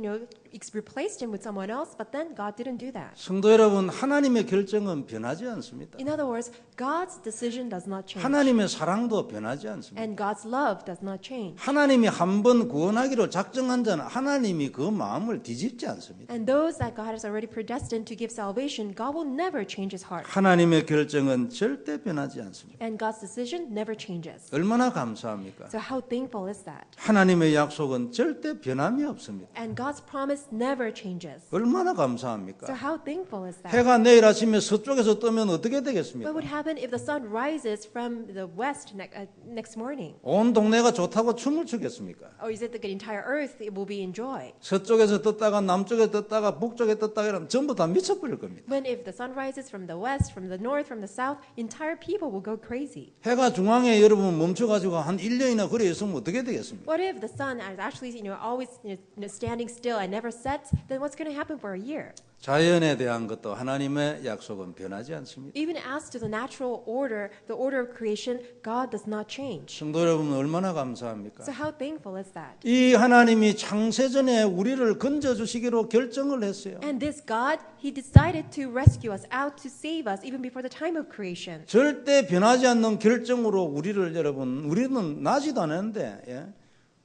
Speaker 2: replaced him with someone else, but then God didn't do that.
Speaker 1: 성도 여러분, 하나님의 결정은 변하지 않습니다.
Speaker 2: In other words, God's decision does not change.
Speaker 1: 하나님의 사랑도 변하지 않습니다.
Speaker 2: And God's love does not change.
Speaker 1: 하나님이 한 번 구원하기로 작정한 자는 하나님이 그 마음을 뒤집지 않습니다.
Speaker 2: And those that God has already predestined to give salvation, God will never change his heart.
Speaker 1: 하나님의 결정은 절대 변하지 않습니다.
Speaker 2: And God's decision never changes.
Speaker 1: 얼마나 감사합니까?
Speaker 2: So how thankful is that?
Speaker 1: 하나님의 약속은 절대 변함이 없습니다.
Speaker 2: And God's promise promise never changes.
Speaker 1: 얼마나
Speaker 2: So
Speaker 1: 감사합니까?
Speaker 2: how thankful is that?
Speaker 1: 해가 내일 아침에 서쪽에서 뜨면 어떻게
Speaker 2: What
Speaker 1: 되겠습니까?
Speaker 2: would happen if the sun rises from the west next morning?
Speaker 1: 온 동네가 좋다고 춤을 추겠습니까?
Speaker 2: Or is it that the entire earth it will be in joy?
Speaker 1: 서쪽에서 떴다가 남쪽에 떴다가 북쪽에 떴다가 이러면 전부 다 미쳐버릴 겁니다.
Speaker 2: When if the sun rises from the west, from the north, from the south, entire people will go crazy.
Speaker 1: 해가 중앙에 여러분 멈춰가지고 한 1년이나 그래 있으면 어떻게 되겠습니까?
Speaker 2: What if the sun is actually always standing still and never sets? Then what's going to happen for a year?
Speaker 1: 자연에 대한 것도 하나님의 약속은 변하지 않습니다.
Speaker 2: Even as to the natural order, the order of creation, God does not change.
Speaker 1: 성도 여러분 얼마나 감사합니까?
Speaker 2: So how thankful is that?
Speaker 1: 이 하나님이 창세전에 우리를 건져주시기로 결정을 했어요.
Speaker 2: And this God, He decided to rescue us, out to save us, even before the time of creation.
Speaker 1: 절대 변하지 않는 결정으로 우리를 우리는 나지도 않았는데 예?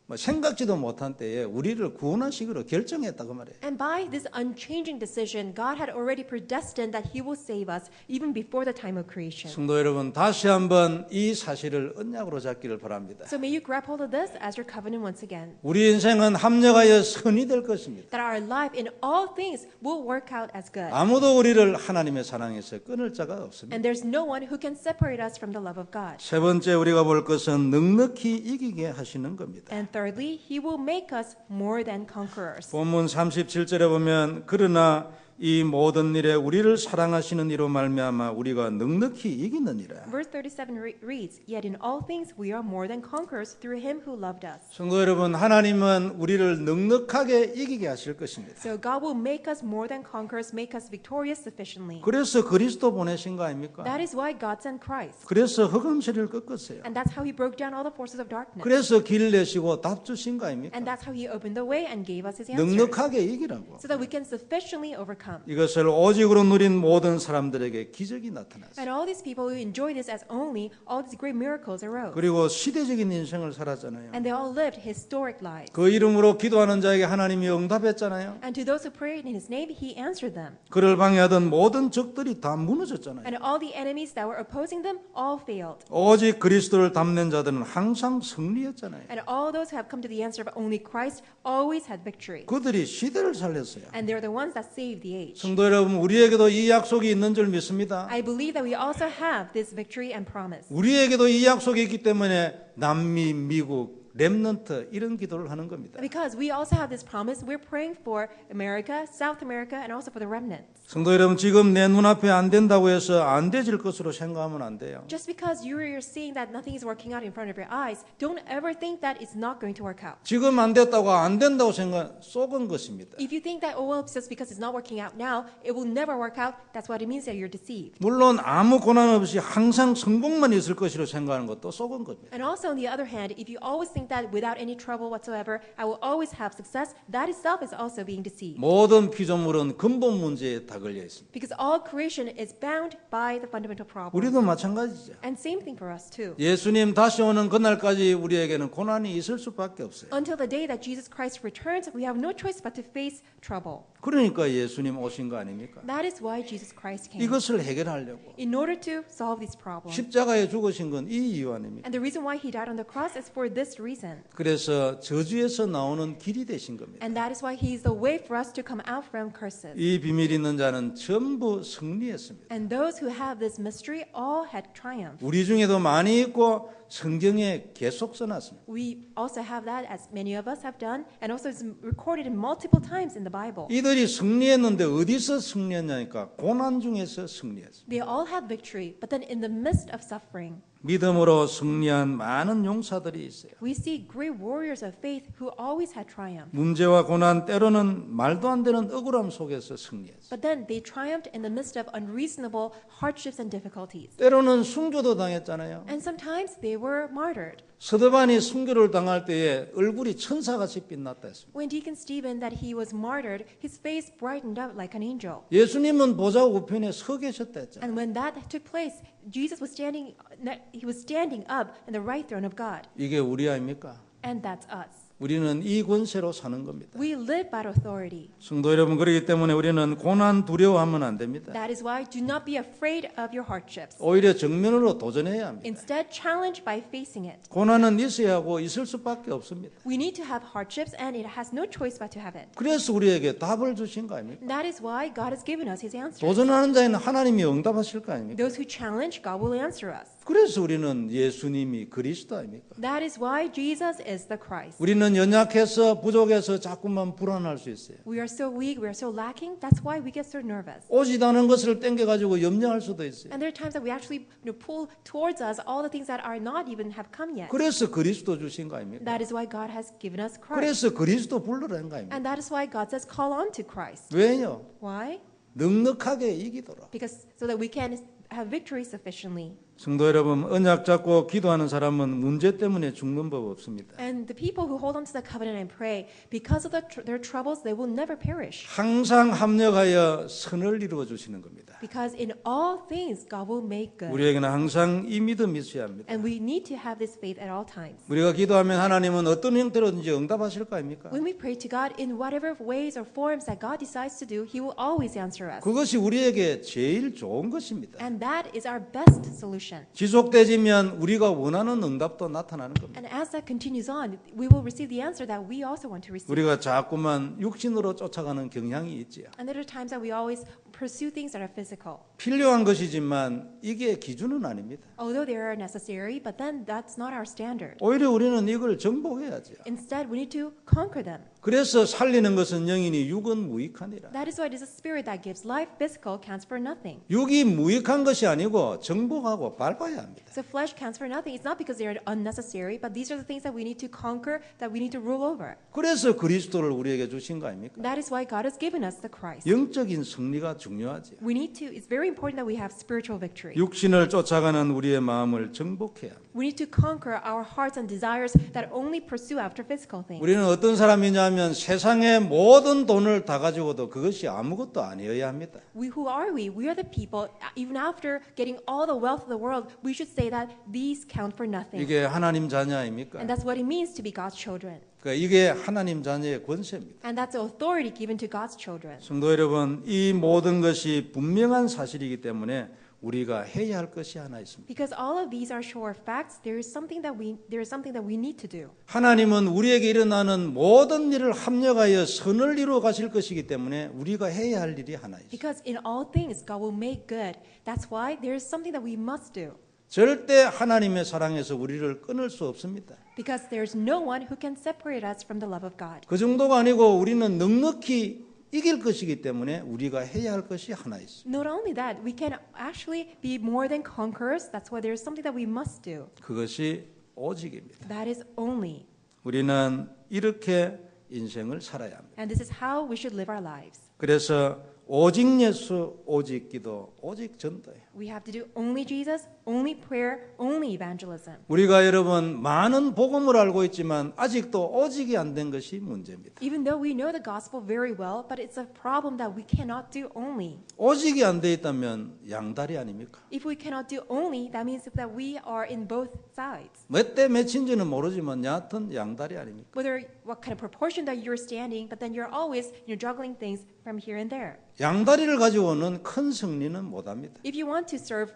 Speaker 1: 뭐 생각지도 못한 때에 우리를 구원하시기로 결정했다 그 말이에요.
Speaker 2: And by this unchanging decision, God had already predestined that He will save us even before the time of creation.
Speaker 1: 성도 여러분 다시 한번 이 사실을 언약으로 잡기를 바랍니다.
Speaker 2: So may you grab hold of this as your covenant once again.
Speaker 1: 우리 인생은 합력하여 선이 될 것입니다.
Speaker 2: That our life in all things will work out as good.
Speaker 1: 아무도 우리를 하나님의 사랑에서 끊을 자가 없습니다.
Speaker 2: And there's no one who can separate us from the love of God.
Speaker 1: 세 번째 우리가 볼 것은 넉넉히 이기게 하시는 겁니다.
Speaker 2: And thirdly, He will make us more than conquerors.
Speaker 1: 본문 37절에 보면 그러나 이 모든 일에 우리를 사랑하시는 이로 말미암아 우리가 넉넉히 이기느니라.
Speaker 2: Verse 37 reads, Yet in all things we are more than conquerors through Him who loved us.
Speaker 1: 성도 여러분 하나님은 우리를 넉넉하게 이기게 하실 것입니다.
Speaker 2: So God will make us more than conquerors, make us victorious sufficiently.
Speaker 1: 그래서 그리스도 보내신 거 아닙니까?
Speaker 2: That is why God sent Christ.
Speaker 1: 그래서 흑암세를 꺾었어요.
Speaker 2: And that's how He broke down all the forces of darkness.
Speaker 1: 그래서 길 내시고 답 주신 거 아닙니까?
Speaker 2: And that's how He opened the way and gave us His answers.
Speaker 1: 넉넉하게 이기라고.
Speaker 2: So that we can sufficiently overcome.
Speaker 1: 이것을 오직으로 누린 모든 사람들에게 기적이 나타났어요.
Speaker 2: And all these people who enjoy this as only, all these great miracles arose.
Speaker 1: 그리고 시대적인 인생을 살았잖아요.
Speaker 2: And they all lived historic lives.
Speaker 1: 그 이름으로 기도하는 자에게 하나님이 응답했잖아요.
Speaker 2: And to those who prayed in His name, He answered them.
Speaker 1: 그를 방해하던 모든 적들이 다 무너졌잖아요.
Speaker 2: And all the enemies that were opposing them all failed.
Speaker 1: 오직 그리스도를 담는 자들은 항상 승리했잖아요.
Speaker 2: And all those who have come to the answer of only Christ always had victory.
Speaker 1: 그들이 시대를 살렸어요.
Speaker 2: And they're the ones that saved the age.
Speaker 1: 성도 여러분, 우리에게도 이 약속이 있는 줄 믿습니다.
Speaker 2: I believe that we also have this victory and promise.
Speaker 1: 우리에게도 이 약속이 있기 때문에 남미, 미국, 렘넌트 이런 기도를 하는 겁니다.
Speaker 2: Because we also have this promise, we're praying for America, South America, and also for the remnants.
Speaker 1: 성도 여러분, 지금 내 눈앞에 안 된다고 해서 안 되질 것으로 생각하면 안 돼요.
Speaker 2: Just because you're seeing that nothing is working out in front of your eyes, don't ever think that it's not going to work out.
Speaker 1: 지금 안 됐다고 안 된다고 생각 속은 것입니다.
Speaker 2: If you think that, oh, well, just because it's not working out now, it will never work out, that's what it means that you're deceived.
Speaker 1: 물론 아무 고난 없이 항상 성공만 있을 것이로 생각하는 것도 속은 겁니다.
Speaker 2: And also, on the other hand, if you always think that without any trouble whatsoever, I will always have success, that itself is also being deceived.
Speaker 1: 모든 피조물은 근본 문제에 다 걸려 있습니다.
Speaker 2: Because all creation is bound by the fundamental problem.
Speaker 1: 우리도 마찬가지죠.
Speaker 2: And same thing for us too.
Speaker 1: 예수님 다시 오는 그날까지 우리에게는 고난이 있을 수밖에 없어요.
Speaker 2: Until the day that Jesus Christ returns, we have no choice but to face trouble.
Speaker 1: 그러니까 예수님 오신 거 아닙니까?
Speaker 2: That is why Jesus Christ came.
Speaker 1: 이것을 해결하려고
Speaker 2: In order to solve these problems.
Speaker 1: 십자가에 죽으신 건 이 이유 아닙니까?
Speaker 2: And the reason why He died on the cross is for this reason.
Speaker 1: 그래서 저주에서 나오는 길이 되신 겁니다.
Speaker 2: And that is why He is the way for us to come out from curses.
Speaker 1: 이 비밀 있는 자는 전부 승리했습니다.
Speaker 2: And those who have this mystery all had triumph.
Speaker 1: 우리 중에도 많이 있고 성경에 계속 써놨습니다.
Speaker 2: We also have that, as many of us have done, and also it's recorded in multiple times in the Bible.
Speaker 1: 이들이 승리했는데 어디서 승리했냐니까 고난 중에서 승리했습니다.
Speaker 2: They all had victory, but then in the midst of suffering,
Speaker 1: 믿음으로 승리한 많은 용사들이 있어요.
Speaker 2: we see great warriors of faith who always had triumph.
Speaker 1: 문제와 고난 때로는 말도 안 되는 억울함 속에서 승리했어요.
Speaker 2: But then they triumphed in the midst of unreasonable hardships and difficulties.
Speaker 1: 때로는 순교도 당했잖아요.
Speaker 2: And sometimes they were martyred.
Speaker 1: 스데반이 순교를 당할 때에 얼굴이 천사같이 빛났다 했습니다.
Speaker 2: When Deacon Stephen that he was martyred, his face brightened up like an angel.
Speaker 1: 예수님은 보좌 우편에 서 계셨다 했잖아요.
Speaker 2: And when that took place, Jesus was standing up in the right throne of God.
Speaker 1: 이게 우리 아닙니까?
Speaker 2: And that's us.
Speaker 1: 우리는 이 권세로 사는 겁니다.
Speaker 2: We live by authority.
Speaker 1: 성도 여러분, 그렇기 때문에 우리는 고난 두려워하면 안 됩니다.
Speaker 2: That is why do not be afraid of your hardships.
Speaker 1: 오히려 정면으로 도전해야 합니다.
Speaker 2: Instead, challenge by facing it.
Speaker 1: 고난은 있어야 하고 있을 수밖에 없습니다.
Speaker 2: We need to have hardships, and it has no choice but to have it.
Speaker 1: 그래서 우리에게 답을 주신 거 아닙니까?
Speaker 2: That is why God has given us His answers.
Speaker 1: 도전하는 자에는 하나님이 응답하실 거 아닙니까?
Speaker 2: Those who challenge, God will answer us.
Speaker 1: 그래서 우리는 예수님이 그리스도 아닙니까?
Speaker 2: That is why Jesus is the Christ.
Speaker 1: 우리는 연약해서 부족해서 자꾸만 불안할 수 있어요.
Speaker 2: We are so weak, we are so lacking. That's why we get so nervous.
Speaker 1: 오지다는 것을 땡겨가지고 염려할 수도 있어요.
Speaker 2: And there are times that we actually pull towards us all the things that are not even have come yet.
Speaker 1: 그래서 그리스도 주신 거 아닙니까?
Speaker 2: That is why God has given us Christ.
Speaker 1: 그래서 그리스도 불러라는 거 아닙니까?
Speaker 2: And that is why God says, call on to Christ.
Speaker 1: 왜요?
Speaker 2: Why?
Speaker 1: 넉넉하게 이기도록.
Speaker 2: Because so that we can have victory sufficiently.
Speaker 1: 성도 여러분, 언약 잡고 기도하는 사람은 문제 때문에 죽는 법 없습니다.
Speaker 2: And the people who hold on to the covenant and pray, because of their troubles, they will never perish.
Speaker 1: 항상 합력하여 선을 이루어 주시는 겁니다.
Speaker 2: Because in all things, God will make good.
Speaker 1: 우리에게는 항상 이 믿음이 있어야 합니다.
Speaker 2: And we need to have this faith at all times.
Speaker 1: 우리가 기도하면 하나님은 어떤 형태로든지 응답하실 거 아닙니까?
Speaker 2: When we pray to God in whatever ways or forms that God decides to do, He will always answer us.
Speaker 1: 그것이 우리에게 제일 좋은 것입니다.
Speaker 2: And that is our best solution.
Speaker 1: 지속되지면 우리가 원하는 응답도 나타나는 겁니다.
Speaker 2: And as that continues on, we will receive the answer that we also want to receive.
Speaker 1: 우리가 자꾸만 육신으로 쫓아가는 경향이 있지요.
Speaker 2: And there are times that we always pursue things that are physical.
Speaker 1: 필요한 것이지만 이게 기준은 아닙니다.
Speaker 2: Although they are necessary, but then that's not our standard.
Speaker 1: 오히려 우리는 이걸 정복해야죠.
Speaker 2: Instead, we need to conquer them.
Speaker 1: 그래서 살리는 것은 영이니 육은 무익하니라.
Speaker 2: That is why it is the spirit that gives life. Physical counts for nothing.
Speaker 1: 육이 무익한 것이 아니고 정복하고 밟아야 합니다.
Speaker 2: So flesh counts for nothing. It's not because they are unnecessary, but these are the things that we need to conquer, that we need to rule over.
Speaker 1: 그래서 그리스도를 우리에게 주신 거 아닙니까?
Speaker 2: That is why God has given us the Christ.
Speaker 1: 영적인 승리가 중요하죠.
Speaker 2: We need to. It's very important that we have spiritual victory.
Speaker 1: 육신을 쫓아가는 우리의 마음을 정복해야 합니다.
Speaker 2: We need to conquer our hearts and desires that only pursue after physical things.
Speaker 1: 우리는 어떤 사람이냐면 세상의 모든 돈을 다 가지고도 그것이 아무것도 아니어야 합니다.
Speaker 2: Who are we? We are the people, even after getting all the wealth of the world, we should say that these count for nothing.
Speaker 1: 이게 하나님 자녀 아닙니까?
Speaker 2: And that's what it means to be God's children.
Speaker 1: 그러니까 이게 하나님 자녀의 권세입니다.
Speaker 2: And that's the authority given to God's children.
Speaker 1: 성도 여러분, 이 모든 것이 분명한 사실이기 때문에 우리가 해야 할 것이 하나 있습니다.
Speaker 2: Because all of these are sure facts, there is something that we need to do.
Speaker 1: 하나님은 우리에게 일어나는 모든 일을 합력하여 선을 이루어 가실 것이기 때문에 우리가 해야 할 일이 하나 있습니다.
Speaker 2: Because in all things God will make good. That's why there is something that we must do.
Speaker 1: 절대 하나님의 사랑에서 우리를 끊을 수 없습니다.
Speaker 2: Because there is no one who can separate us from the love of God.
Speaker 1: 그 정도가 아니고 우리는 넉넉히 이길 것이기 때문에 우리가 해야 할 것이 하나 있습니다.
Speaker 2: Not only that, we can actually be more than conquerors. That's why there is something that we must do.
Speaker 1: 그것이 오직입니다.
Speaker 2: That is only.
Speaker 1: 우리는 이렇게 인생을 살아야 합니다.
Speaker 2: And this is how we should live our lives.
Speaker 1: 그래서 오직 예수, 오직 기도, 오직 전도예요.
Speaker 2: We have to do only Jesus, only prayer, only evangelism.
Speaker 1: 우리가 여러분 많은 복음을 알고 있지만 아직도 오직이 안 된 것이 문제입니다.
Speaker 2: Even though we know the gospel very well, but it's a problem that we cannot do only.
Speaker 1: 오직이 안 돼 있다면 양다리 아닙니까?
Speaker 2: If we cannot do only, that means that we are in both sides.
Speaker 1: 몇 대 몇인지는 모르지만 여하튼 양다리 아닙니까?
Speaker 2: Whether what kind of proportion that you're standing, but then you're always juggling things from here and there.
Speaker 1: 양다리를 가지고는 큰 승리는 못합니다.
Speaker 2: If you want to serve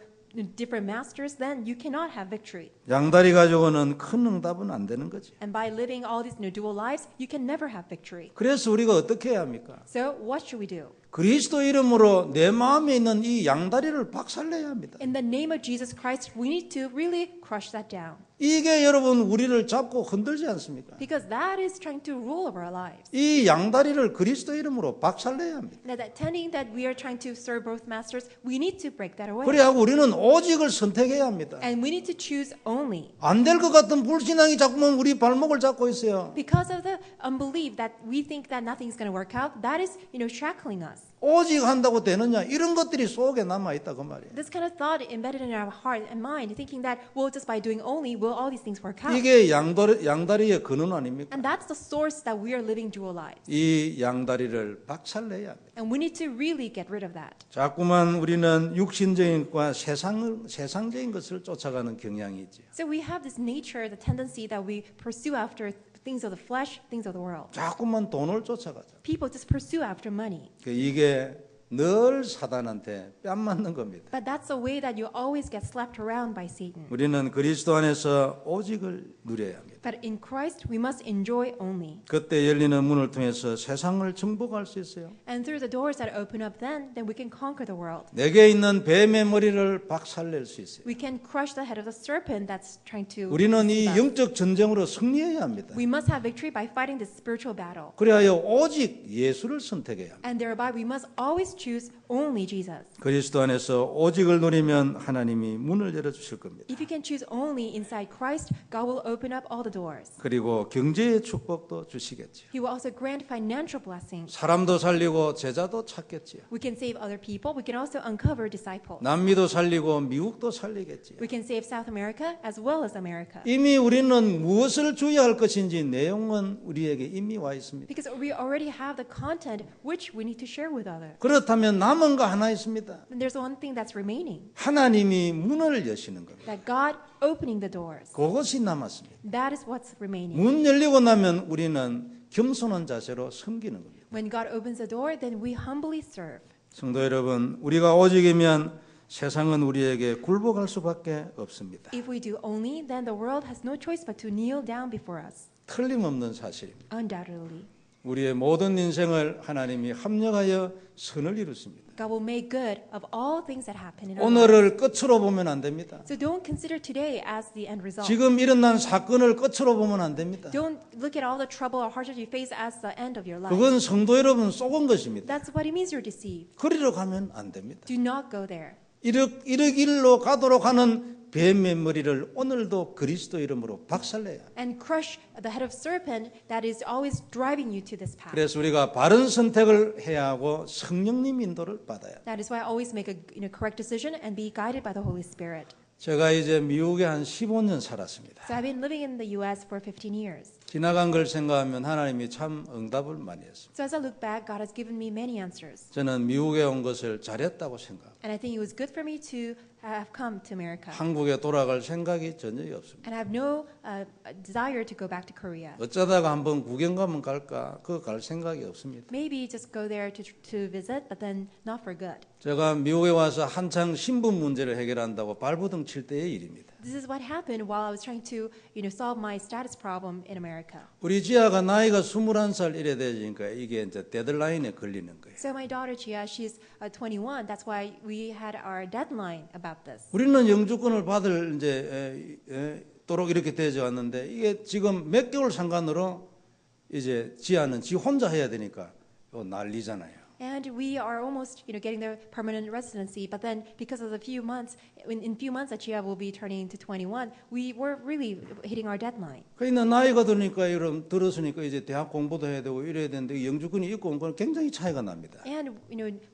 Speaker 2: different masters, then you cannot have victory.
Speaker 1: 양다리 가지고는 큰 응답은 안 되는 거지.
Speaker 2: And by living all these dual lives, you can never have victory.
Speaker 1: 그래서 우리가 어떻게 해야 합니까?
Speaker 2: So what should we do?
Speaker 1: 그리스도 이름으로 내 마음에 있는 이 양다리를 박살내야 합니다.
Speaker 2: In the name of Jesus Christ, we need to really crush that down.
Speaker 1: 이게 여러분 우리를 잡고 흔들지 않습니까?
Speaker 2: Because that is trying to rule over our lives.
Speaker 1: 이 양다리를 그리스도 이름으로 박살내야 합니다.
Speaker 2: That tending that we are trying to serve both masters, we need to break that away.
Speaker 1: 그래야 우리는 오직을 선택해야 합니다.
Speaker 2: And we need to choose only.
Speaker 1: 안 될 것 같은 불신앙이 자꾸만 우리 발목을 잡고 있어요.
Speaker 2: Because of the unbelief that we think that nothing's going to work out, that is, shackling us.
Speaker 1: 오직 한다고 되느냐 이런 것들이 속에 남아 있다 그 말이에요.
Speaker 2: This kind of thought embedded in our heart and mind, thinking that, well, just by doing only, will all these things work out?
Speaker 1: 이게 양다리의 근원 아닙니까?
Speaker 2: And that's the source that we are living dual lives.
Speaker 1: 이 양다리를 박살내야 합니다.
Speaker 2: And we need to really get rid of that.
Speaker 1: 자꾸만 우리는 육신적인 것과 세상적인 것을 쫓아가는 경향이 있죠.
Speaker 2: So we have this nature, the tendency that we pursue after things of the flesh, things of the world.
Speaker 1: 자꾸만 돈을 쫓아가죠.
Speaker 2: People just pursue after money.
Speaker 1: 이게 늘 사단한테 뺨 맞는 겁니다.
Speaker 2: But that's the way that you always get slapped around by Satan.
Speaker 1: 우리는 그리스도 안에서 오직을 누려야 합니다.
Speaker 2: But in Christ, we must enjoy only.
Speaker 1: 그때 열리는 문을 통해서 세상을 정복할 수 있어요.
Speaker 2: And through the doors that open up then we can conquer the world.
Speaker 1: 내게 있는 뱀의 머리를 박살낼 수 있어요.
Speaker 2: We can crush the head of the serpent that's trying to
Speaker 1: 우리는 이
Speaker 2: deceive us.
Speaker 1: 영적 전쟁으로 승리해야 합니다.
Speaker 2: We must have victory by fighting this spiritual battle.
Speaker 1: 그래야 오직 예수를 선택해야 합니다.
Speaker 2: And thereby we must always choose only Jesus.
Speaker 1: 그리스도 안에서 오직을 누리면 하나님이 문을 열어주실 겁니다.
Speaker 2: If you can choose only inside Christ, God will open up all the doors.
Speaker 1: 그리고 경제의 축복도 주시겠지요.
Speaker 2: He will also grant financial blessings.
Speaker 1: 사람도 살리고 제자도 찾겠지요.
Speaker 2: We can save other people. We can also uncover disciples.
Speaker 1: 남미도 살리고 미국도 살리겠지요.
Speaker 2: We can save South America as well as America.
Speaker 1: 이미 우리는 무엇을 주의할 것인지 내용은 우리에게 이미 와 있습니다.
Speaker 2: Because we already have the content which we need to share with others.
Speaker 1: 그렇다면 남은 거 하나 있습니다.
Speaker 2: And there's one thing that's remaining.
Speaker 1: 하나님이 문을 여시는 겁니다.
Speaker 2: That God opening the doors.
Speaker 1: 그것이 남았습니다.
Speaker 2: That is what's remaining.
Speaker 1: 문 열리고 나면 우리는 겸손한 자세로 섬기는 겁니다.
Speaker 2: When God opens the door, then we humbly serve.
Speaker 1: 성도 여러분, 우리가 오직이면 세상은 우리에게 굴복할 수밖에 없습니다.
Speaker 2: If we do only, then the world has no choice but to kneel down before us.
Speaker 1: 틀림없는 사실입니다.
Speaker 2: Undoubtedly.
Speaker 1: 우리의 모든 인생을 하나님이 합력하여 선을 이루십니다.
Speaker 2: God will make good of all things that happen in our lives.
Speaker 1: 오늘을 끝으로 보면 안 됩니다.
Speaker 2: So don't consider today as the end result.
Speaker 1: 지금 일어난 사건을 끝으로 보면 안 됩니다.
Speaker 2: Don't look at all the trouble or hardships you face as the end of your life.
Speaker 1: 그건 성도 여러분 속은 것입니다.
Speaker 2: That's what it means you're deceived.
Speaker 1: 그리로 가면 안 됩니다.
Speaker 2: Do not go there.
Speaker 1: 이르길로 가도록 하는 뱀의 머리를 오늘도 그리스도 이름으로 박살내야 합니다.
Speaker 2: And crush the head of serpent that is always driving you to this path.
Speaker 1: 그래서 우리가 바른 선택을 해야 하고 성령님 인도를 받아야 합니다.
Speaker 2: That is why always make a correct decision and be guided by the Holy Spirit.
Speaker 1: 제가 이제 미국에 한 15년 살았습니다.
Speaker 2: So I've been living in the U.S. for 15 years.
Speaker 1: 지나간 걸 생각하면 하나님이 참 응답을 많이 했습니다.
Speaker 2: So as I look back, God has given me many answers.
Speaker 1: 저는 미국에 온 것을 잘했다고 생각합니다.
Speaker 2: And I think it was good for me to have come to America.
Speaker 1: 한국에 돌아갈 생각이 전혀 없습니다.
Speaker 2: And I have no desire to go back to Korea.
Speaker 1: 어쩌다가 한번 구경 가면 갈까? 그거 갈 생각이 없습니다.
Speaker 2: Maybe just go there to visit, but then not for good.
Speaker 1: 제가 미국에 와서 한창 신분 문제를 해결한다고 발버둥 칠 때의 일입니다.
Speaker 2: This is what happened while I was trying to, solve my status problem in America.
Speaker 1: 우리 지아가 나이가 21살 이래 되니까 이게 이제 데드라인에 걸리는 거예요.
Speaker 2: So my daughter Chia, she's 21. That's why we had our deadline about this.
Speaker 1: 우리는 영주권을 받을 이제 도록 이렇게 되어 왔는데 이게 지금 몇 개월 상관으로 이제 지아는 지 혼자 해야 되니까 난리잖아요.
Speaker 2: And we are almost, getting the permanent residency. But then, because of the few months, in few months that Chia will be turning to 21, we were really hitting our deadline.
Speaker 1: 그러니까 나이가 드니까 이런 들었으니까 이제 대학 공부도 해야 되고 이래야 되는데 영주권이 있고 온 건 굉장히 차이가 납니다.
Speaker 2: And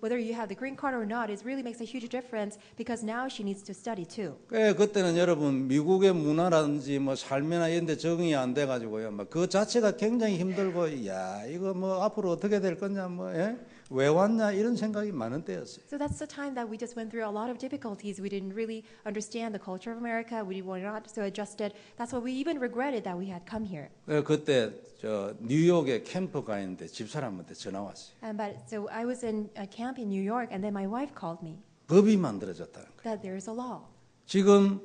Speaker 2: whether you have the green card or not, it really makes a huge difference because now she needs to study too.
Speaker 1: 그때는 여러분 미국의 문화라든지 뭐 삶이나 이런 데 적응이 안 돼 가지고요. 막 그 자체가 굉장히 힘들고 야, 이거 뭐 앞으로 어떻게 될 거냐 뭐 왜 왔냐 이런 생각이 많은 때였어요.
Speaker 2: So that's the time that we just went through a lot of difficulties. We didn't really understand the culture of America. We were not so adjusted. That's why we even regretted that we had come here.
Speaker 1: 그때 저 뉴욕에 캠프 가 있는데 집사람한테 전화 왔어요.
Speaker 2: So I was in a camp in New York, and then my wife called me
Speaker 1: 법이 만들어졌다는 거예요.
Speaker 2: that there is a law.
Speaker 1: 지금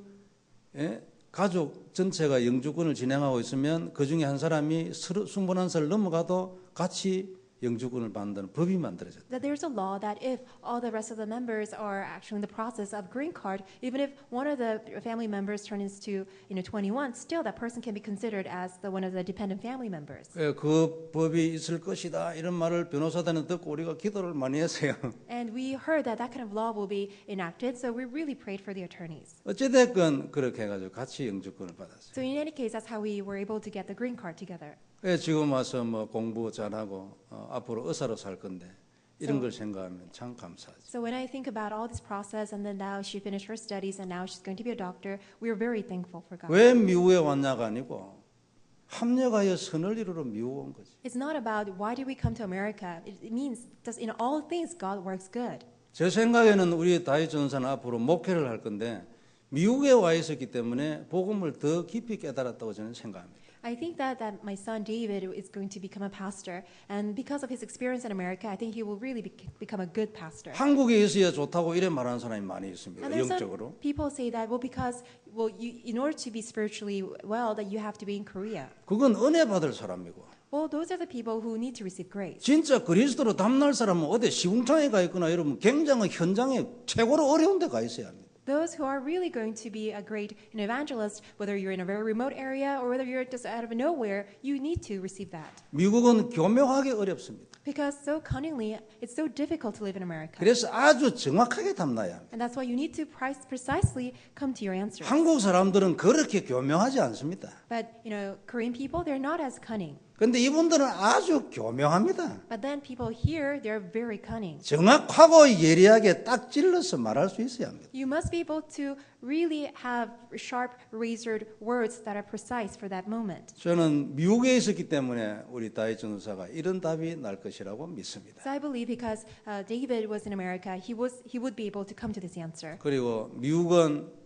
Speaker 1: 가족 전체가 영주권을 진행하고 있으면 그 중에 한 사람이 21살 넘어가도 같이 영주권을 받는 법이 만들어졌다.
Speaker 2: That there's a law that if all the rest of the members are actually in the process of green card, even if one of the family members turns to 21, still that person can be considered as one of the dependent family members.
Speaker 1: 그 법이 있을 것이다 이런 말을 변호사들은 듣고 우리가 기도를 많이 했어요.
Speaker 2: And we heard that kind of law will be enacted, so we really prayed for the attorneys.
Speaker 1: 어찌됐건 그렇게 해가지고 같이 영주권을 받았어요.
Speaker 2: So in any case, that's how we were able to get the green card together.
Speaker 1: 지금 와서 뭐 공부 잘하고 앞으로 의사로 살 건데 이런 걸 생각하면 참 감사하죠.
Speaker 2: So when I think about all this process, and then now she finished her studies, and now she's going to be a doctor, we are very thankful for God.
Speaker 1: 왜 미국에 왔냐가 아니고 합력하여 선을 이루러 미국 온 거지.
Speaker 2: It's not about why did we come to America. It means that in all things God works good.
Speaker 1: 제 생각에는 우리 다윗 전사는 앞으로 목회를 할 건데 미국에 와 있었기 때문에 복음을 더 깊이 깨달았다고 저는 생각합니다.
Speaker 2: I think that my son David is going to become a pastor, and because of his experience in America, I think he will really become a good pastor.
Speaker 1: 한국에 있어야 좋다고 이래 말하는 사람이 많이 있습니다.
Speaker 2: And there's some
Speaker 1: 영적으로.
Speaker 2: people say that because in order to be spiritually well, that you have to be in Korea.
Speaker 1: 그건 은혜 받을 사람이고.
Speaker 2: Well, those are the people who need to receive grace.
Speaker 1: 진짜 그리스도로 담날 사람은 어디 시궁창에 가 있거나 이러면 굉장히 현장에 최고로 어려운 데 가 있어야 합니다.
Speaker 2: Those who are really going to be a great evangelist, whether you're in a very remote area or whether you're just out of nowhere, you need to receive that.
Speaker 1: 미국은 교묘하게 어렵습니다.
Speaker 2: Because so cunningly, it's so difficult to live in America.
Speaker 1: 그래서 아주 정확하게 담나야 합니다.
Speaker 2: And that's why you need to precisely come to your answers.
Speaker 1: 한국 사람들은 그렇게 교묘하지 않습니다.
Speaker 2: But, Korean people, they're not as cunning.
Speaker 1: 근데 이분들은 아주 교묘합니다.
Speaker 2: But then people here, they're very cunning.
Speaker 1: 정확하고 예리하게 딱 찔러서 말할 수 있어야 합니다.
Speaker 2: You must be able to really have sharp, razored words that are precise for that moment.
Speaker 1: 저는 미국에 있었기 때문에 우리 다윗 전도사가 이런 답이 날 것이라고 믿습니다.
Speaker 2: So I believe because David was in America, he would be able to come to this answer.
Speaker 1: 그리고 미국은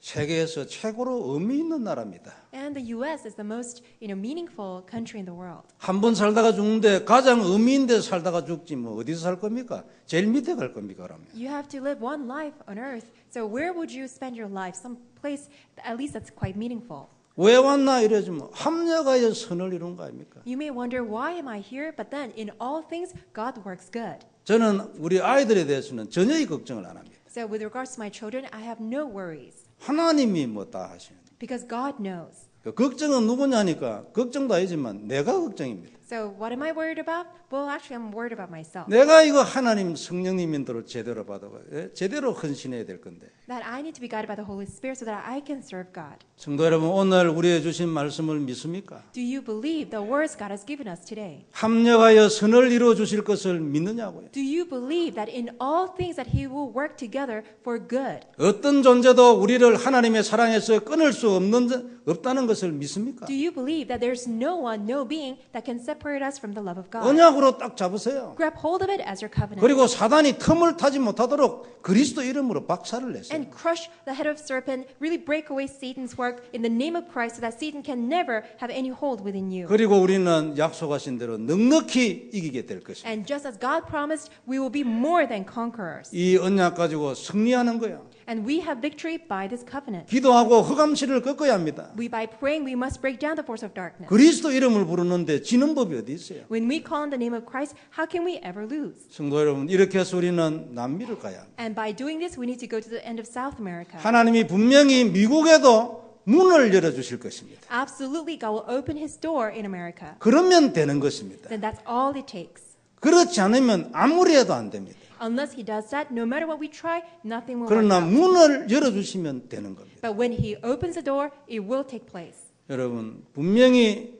Speaker 1: 세계에서 최고로 의미 있는 나라입니다.
Speaker 2: And the U.S. is the most, meaningful country in the world.
Speaker 1: 한 번 살다가 죽는데 가장 의미 있는 데 살다가 죽지 뭐 어디서 살 겁니까? 제일 밑에 갈 겁니까 그러면?
Speaker 2: You have to live one life on earth. So where would you spend your life? Some place, at least that's quite meaningful.
Speaker 1: 왜 왔나 이러지만 합력하여 선을 이룬 거 아닙니까?
Speaker 2: You may wonder, why am I here? But then in all things, God works good.
Speaker 1: 저는 우리 아이들에 대해서는 전혀 걱정을 안 합니다.
Speaker 2: So with regards to my children, I have no worries.
Speaker 1: 하나님이 뭐 다 하시는.
Speaker 2: Because God knows.
Speaker 1: 그 걱정은 누구냐니까 걱정도 아니지만 내가 걱정입니다.
Speaker 2: So what am I worried about? Well, actually, I'm worried about myself.
Speaker 1: 내가 이거 하나님 성령님 인도를 제대로 받아가 제대로 헌신해야 될 건데.
Speaker 2: That I need to be guided by the Holy Spirit so that I can serve God.
Speaker 1: 성도 여러분 오늘 우리에게 주신 말씀을 믿습니까?
Speaker 2: Do you believe the words God has given us today?
Speaker 1: 합력하여 선을 이루어 주실 것을 믿느냐고요.
Speaker 2: Do you believe that in all things that He will work together for good?
Speaker 1: 어떤 존재도 우리를 하나님의 사랑에서 끊을 수 없다는 것을 믿습니까?
Speaker 2: Do you believe that there's no one, no being that can separate us from the love of God?
Speaker 1: 언약으로 딱 잡으세요.
Speaker 2: Grab hold of it as your covenant.
Speaker 1: 그리고 사단이 틈을 타지 못하도록 그리스도 이름으로 박살을 내세요.
Speaker 2: And crush the head of serpent, really break away Satan's work in the name of Christ so that Satan can never have any hold within you.
Speaker 1: 그리고 우리는 약속하신 대로 넉넉히 이기게 될 것입니다.
Speaker 2: And just as God promised, we will be more than conquerors.
Speaker 1: 이 언약 가지고 승리하는 거야.
Speaker 2: And we have victory by this covenant.
Speaker 1: 기도하고 흑암실을 꺾어야 합니다.
Speaker 2: By praying, we must break down the force of darkness.
Speaker 1: 그리스도 이름을 부르는데 지는 법이 어디 있어요?
Speaker 2: When we call on the name of Christ, how can we ever lose?
Speaker 1: 성도 여러분, 이렇게 해서 우리는 남미를 가야 합니다.
Speaker 2: And by doing this, we need to go to the end of South America.
Speaker 1: 하나님이 분명히 미국에도 문을 열어주실 것입니다.
Speaker 2: Absolutely, God will open His door in America.
Speaker 1: 그러면 되는 것입니다.
Speaker 2: Then that's all it takes.
Speaker 1: 그렇지 않으면 아무리 해도 안 됩니다.
Speaker 2: Unless He does that, no matter what we try, nothing will work
Speaker 1: 그러나
Speaker 2: out.
Speaker 1: 문을 열어주시면 되는 겁니다.
Speaker 2: But when He opens the door, it will take place.
Speaker 1: 여러분, 분명히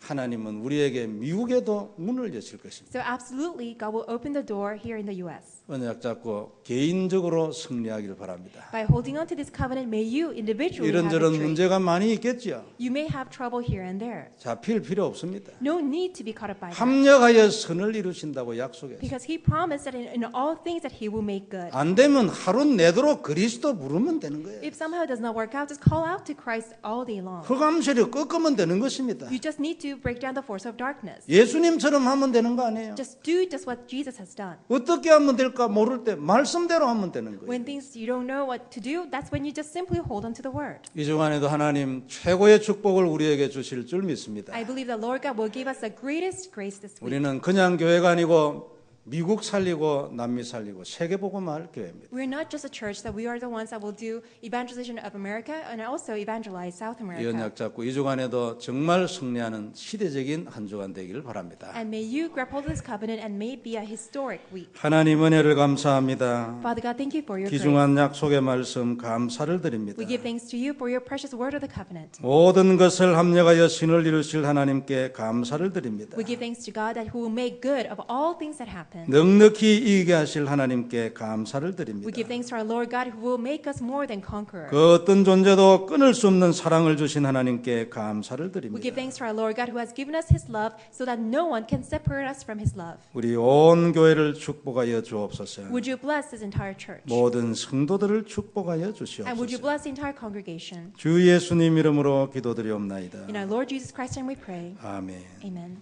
Speaker 1: 하나님은 우리에게 미국에도 문을 여실 것입니다.
Speaker 2: So absolutely, God will open the door here in the U.S.
Speaker 1: 언약 잡고 개인적으로 승리하기를 바랍니다.
Speaker 2: By holding on to this covenant, may you individually have
Speaker 1: 이런저런
Speaker 2: victory.
Speaker 1: 문제가 많이 있겠지요.
Speaker 2: You may have trouble here and there.
Speaker 1: 잡힐 필요 없습니다.
Speaker 2: No need to be caught up by that.
Speaker 1: 합력하여 선을 이루신다고 약속했어요.
Speaker 2: Because He promised that in all things that He will make good.
Speaker 1: 안 되면 하루 내도록 그리스도 부르면 되는 거예요.
Speaker 2: If somehow it does not work out, just call out to Christ all day long.
Speaker 1: 흑암세력 꺾으면 되는 것입니다.
Speaker 2: You just need to break down the force of darkness.
Speaker 1: 예수님처럼 하면 되는 거 아니에요.
Speaker 2: Just do just what Jesus has done.
Speaker 1: 어떻게 하면 될까 모를 때 말씀대로 하면 되는 거예요.
Speaker 2: When things you don't know what to do, that's when you just simply hold on to the word.
Speaker 1: 이 주간에도 하나님 최고의 축복을 우리에게 주실 줄 믿습니다.
Speaker 2: I believe the Lord God will give us the greatest grace this week.
Speaker 1: 우리는 그냥 교회가 아니고 미국 살리고 남미 살리고 세계 복음화할 교회입니다.
Speaker 2: We're not just a church that we are the ones that will do evangelization of America and also evangelize South
Speaker 1: 이
Speaker 2: America.
Speaker 1: 언약 잡고 이 주간에도 정말 승리하는 시대적인 한 주간 되기를 바랍니다.
Speaker 2: And may you grab hold of this covenant and may it be a historic week.
Speaker 1: 하나님 은혜를 감사합니다.
Speaker 2: Father God, thank you for your grace.
Speaker 1: 귀중한 약속의 말씀 감사를 드립니다.
Speaker 2: We give thanks to you for your precious word of the covenant.
Speaker 1: 모든 것을 합력하여 신을 이루실 하나님께 감사를 드립니다.
Speaker 2: We give thanks to God that who will make good of all things that happen. happen.
Speaker 1: 넉넉히 이기게 하실 하나님께 감사를
Speaker 2: We
Speaker 1: 드립니다.
Speaker 2: give thanks to our Lord God who will make us more than conquerors.
Speaker 1: 그 어떤 존재도 끊을 수 없는 사랑을 주신 하나님께 감사를
Speaker 2: We give
Speaker 1: 드립니다.
Speaker 2: thanks to our Lord God who has given us His love so that no one can separate us from His love.
Speaker 1: 우리 온 교회를 축복하여 주옵소서.
Speaker 2: Would you bless this entire church?
Speaker 1: 모든 성도들을 축복하여
Speaker 2: And would you
Speaker 1: 주시옵소서.
Speaker 2: bless the entire congregation?
Speaker 1: 주 예수님 이름으로 기도드리옵나이다.
Speaker 2: In our Lord Jesus Christ's name we pray.
Speaker 1: 아멘.
Speaker 2: Amen.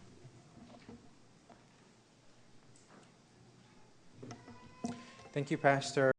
Speaker 3: Thank you, Pastor.